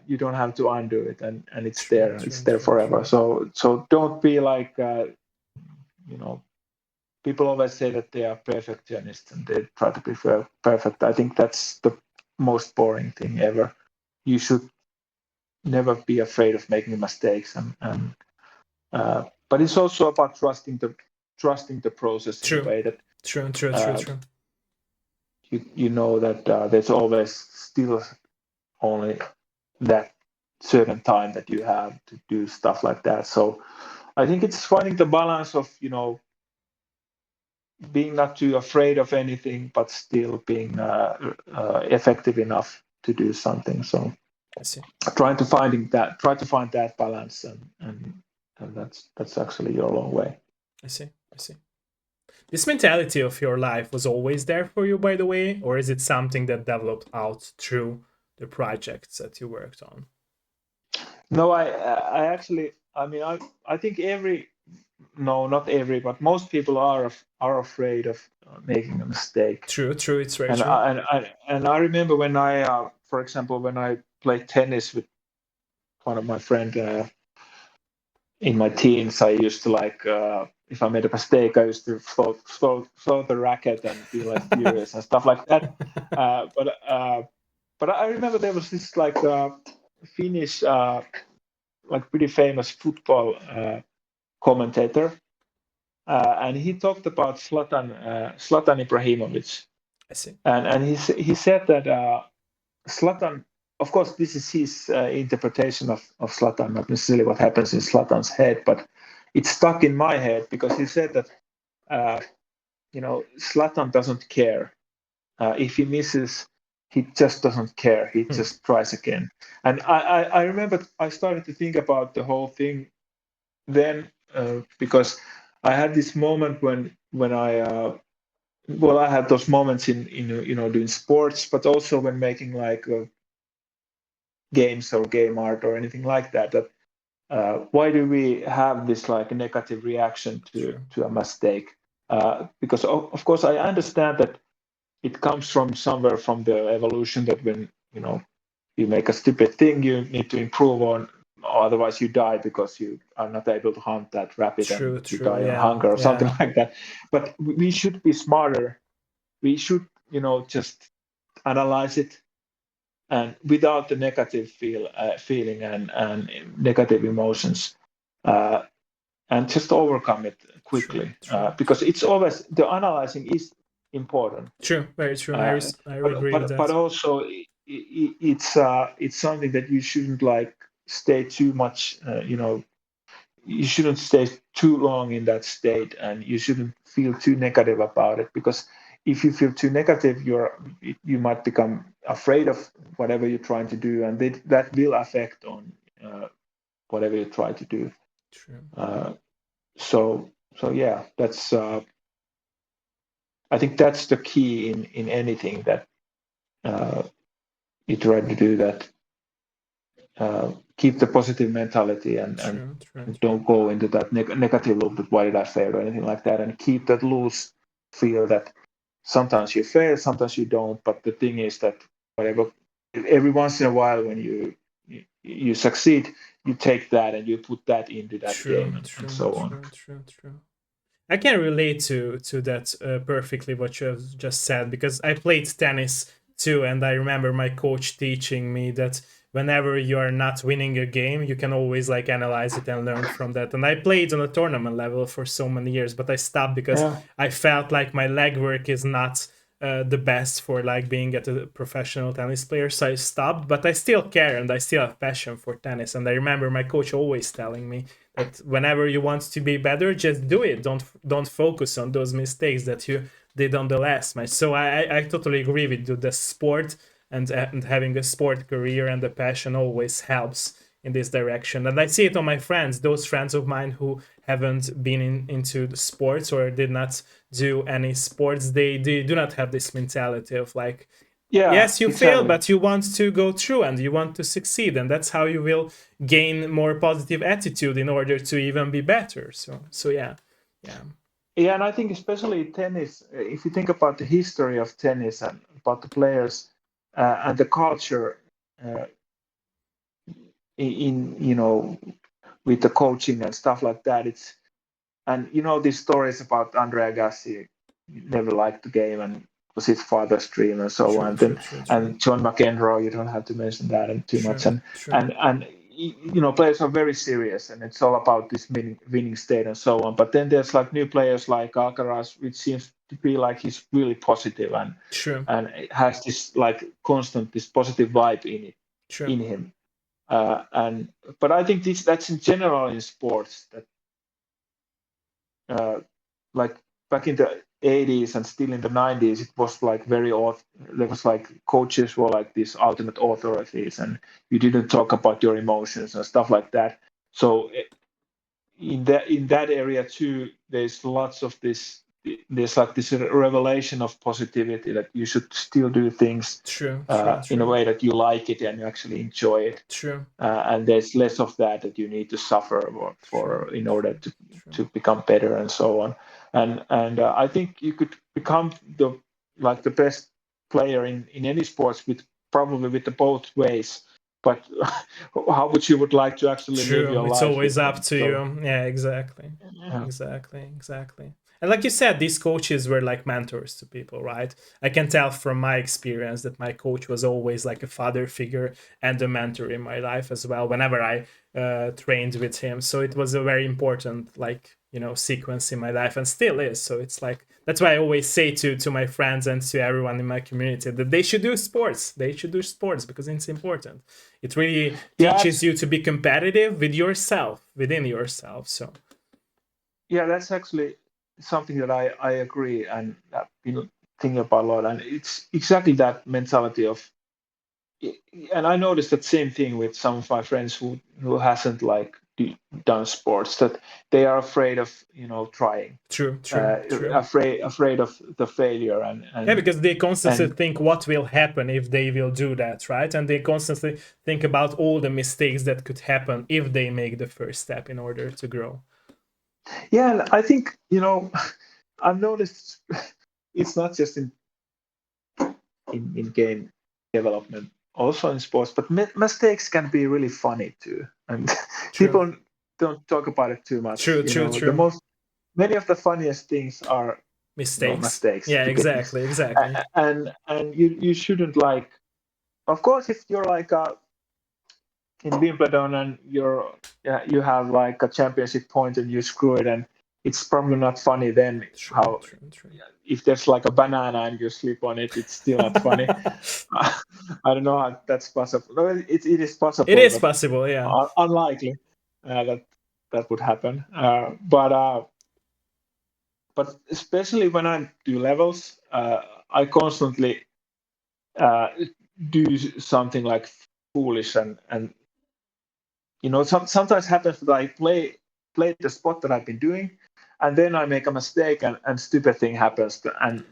you don't have to undo it, and it's True. there. It's True. there True. forever. True. So don't be like you know. People always say that they are perfectionists and they try to be perfect. I think that's the most boring thing ever. You should never be afraid of making mistakes, and but it's also about trusting the process in a True. way that True. True. True. uh, True. you know that there's always still only that certain time that you have to do stuff like that. So I think it's finding the balance of being not too afraid of anything, but still being effective enough to do something. So I see. try to find that balance, and that's actually your long way. I see. I see. This mentality of your life was always there for you, by the way, or is it something that developed out through the projects that you worked on? No, I actually, I mean, I think no, not every, but most people are afraid of making a mistake. True, true. It's very And true. I remember when for example, when I played tennis with one of my friends in my teens, I used to like if I made a mistake, I used to throw the racket and be like furious and stuff like that. But I remember there was this like Finnish like pretty famous football commentator, and he talked about Zlatan Ibrahimovic, I see. and he said that Zlatan. Of course, this is his interpretation of Zlatan, not necessarily what happens in Zlatan's head, but it stuck in my head because he said that Zlatan doesn't care. If he misses, he just doesn't care. He just tries again. And I remember I started to think about the whole thing then because I had this moment when I had those moments in doing sports, but also when making like games or game art or anything like that. That why do we have this like negative reaction to a mistake? Because of course I understand that it comes from somewhere from the evolution that when you make a stupid thing, you need to improve on, otherwise you die because you are not able to hunt that rabbit and you die of hunger or something like that. But we should be smarter. We should just analyze it and without the negative feeling and negative emotions, and just overcome it quickly. Because it's always the analyzing is important. True, very true. I agree with that. But also it's something that you shouldn't like stay too much. You shouldn't stay too long in that state, and you shouldn't feel too negative about it, because if you feel too negative, you might become afraid of whatever you're trying to do, and that will affect on whatever you try to do. True. So yeah, that's I think that's the key in anything that you try to do, that keep the positive mentality and don't go into that negative loop that why did I fail or anything like that, and keep that loose feel that sometimes you fail, sometimes you don't, but the thing is that whatever, every once in a while when you succeed, you take that and you put that into that game and so on. True. I can relate to that perfectly what you have just said, because I played tennis too, and I remember my coach teaching me that whenever you are not winning a game, you can always like analyze it and learn from that. And I played on a tournament level for so many years, but I stopped because I felt like my leg work is not the best for like being at a professional tennis player, so I stopped. But I still care and I still have passion for tennis. And I remember my coach always telling me that whenever you want to be better, just do it. Don't focus on those mistakes that you did on the last match. So I totally agree with you. The sport and having a sport career and the passion always helps in this direction. And I see it on my friends, those friends of mine who haven't been into the sports or did not do any sports. They do not have this mentality of like, yes, you fail, but you want to go through and you want to succeed, and that's how you will gain more positive attitude in order to even be better. So yeah. And I think especially tennis, if you think about the history of tennis and about the players and the culture in with the coaching and stuff like that, and these stories about Andre Agassi never liked the game and was his father's dream and so on. And John McEnroe, you don't have to mention that and too much. And players are very serious, and it's all about this winning state and so on. But then there's like new players like Alcaraz, which seems to be like he's really positive and has this like constant this positive vibe in him. But I think that's in general in sports that like back in the 80s and still in the 90s, it was like there was like coaches were like these ultimate authorities, and you didn't talk about your emotions and stuff like that. So in that area too, there's lots of this. There's like this revelation of positivity that you should still do things in a way that you like it and you actually enjoy it. And there's less of that you need to suffer for in order to become better and so on. And I think you could become the best player in any sports probably with the both ways. But how would you like to actually live your life? It's always up to you. Yeah, exactly. Exactly. And like you said, these coaches were like mentors to people, right? I can tell from my experience that my coach was always like a father figure and a mentor in my life as well, whenever I trained with him. So it was a very important, like, sequence in my life, and still is. So it's like, that's why I always say to my friends and to everyone in my community that they should do sports. They should do sports because it's important. It really teaches you to be competitive with yourself, within yourself. So yeah, that's actually something that I agree and I've been thinking about a lot, and it's exactly that mentality of, and I noticed that same thing with some of my friends who hasn't like done sports, that they are afraid of trying, true. afraid of the failure, Yeah, and because they constantly and think what will happen if they will do that, right? And they constantly think about all the mistakes that could happen if they make the first step in order to grow. yeah, and I think I've noticed it's not just in game development, also in sports, but mistakes can be really funny too, and True. people don't talk about it too much. True. The many of the funniest things are mistakes. Yeah, exactly. And you shouldn't, like, of course, if you're like in Wimbledon and you have like a championship point and you screw it, and it's probably not funny then. True. If there's like a banana and you slip on it, it's still not funny. I don't know how that's possible. No, it is possible. It is but possible, yeah. Unlikely that would happen. But especially when I do levels, I constantly do something like foolish, and sometimes happens that I play the spot that I've been doing, and then I make a mistake, and stupid thing happens, and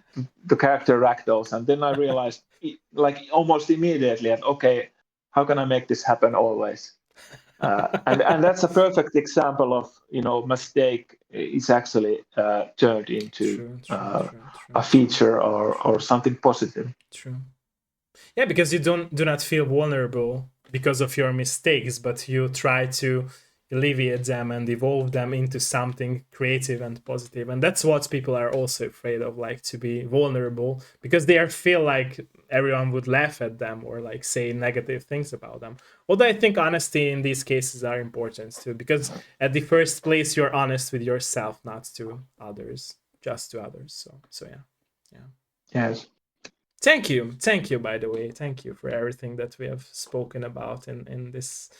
the character ragdolls, and then I realize, like, almost immediately, that okay, how can I make this happen always? And that's a perfect example of mistake is actually turned into a feature or something positive. True. Yeah, because you do not feel vulnerable because of your mistakes, but you try to alleviate them and evolve them into something creative and positive. And that's what people are also afraid of, like, to be vulnerable, because they feel like everyone would laugh at them or like say negative things about them. Although I think honesty in these cases are important too, because at the first place you're honest with yourself, not to others, just to others. So yeah. Yes. Thank you, by the way. Thank you for everything that we have spoken about in this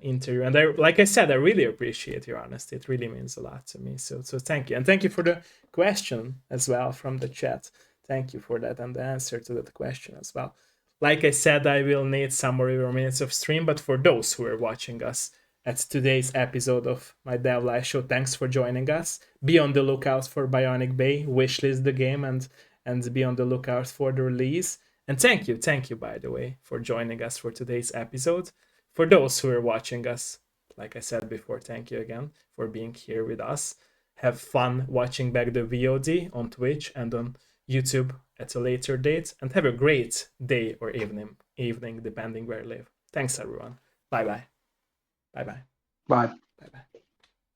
interview. And like I said, I really appreciate your honesty. It really means a lot to me. So thank you. And thank you for the question as well from the chat. Thank you for that and the answer to that question as well. Like I said, I will need some more minutes of stream, but for those who are watching us at today's episode of my Dev Live show, thanks for joining us. Be on the lookout for Bionic Bay, wishlist the game, and be on the lookout for the release. And thank you, by the way, for joining us for today's episode. For those who are watching us, like I said before, thank you again for being here with us. Have fun watching back the VOD on Twitch and on YouTube at a later date, and have a great day or evening depending where you live. Thanks, everyone. Bye-bye. Bye. Bye-bye.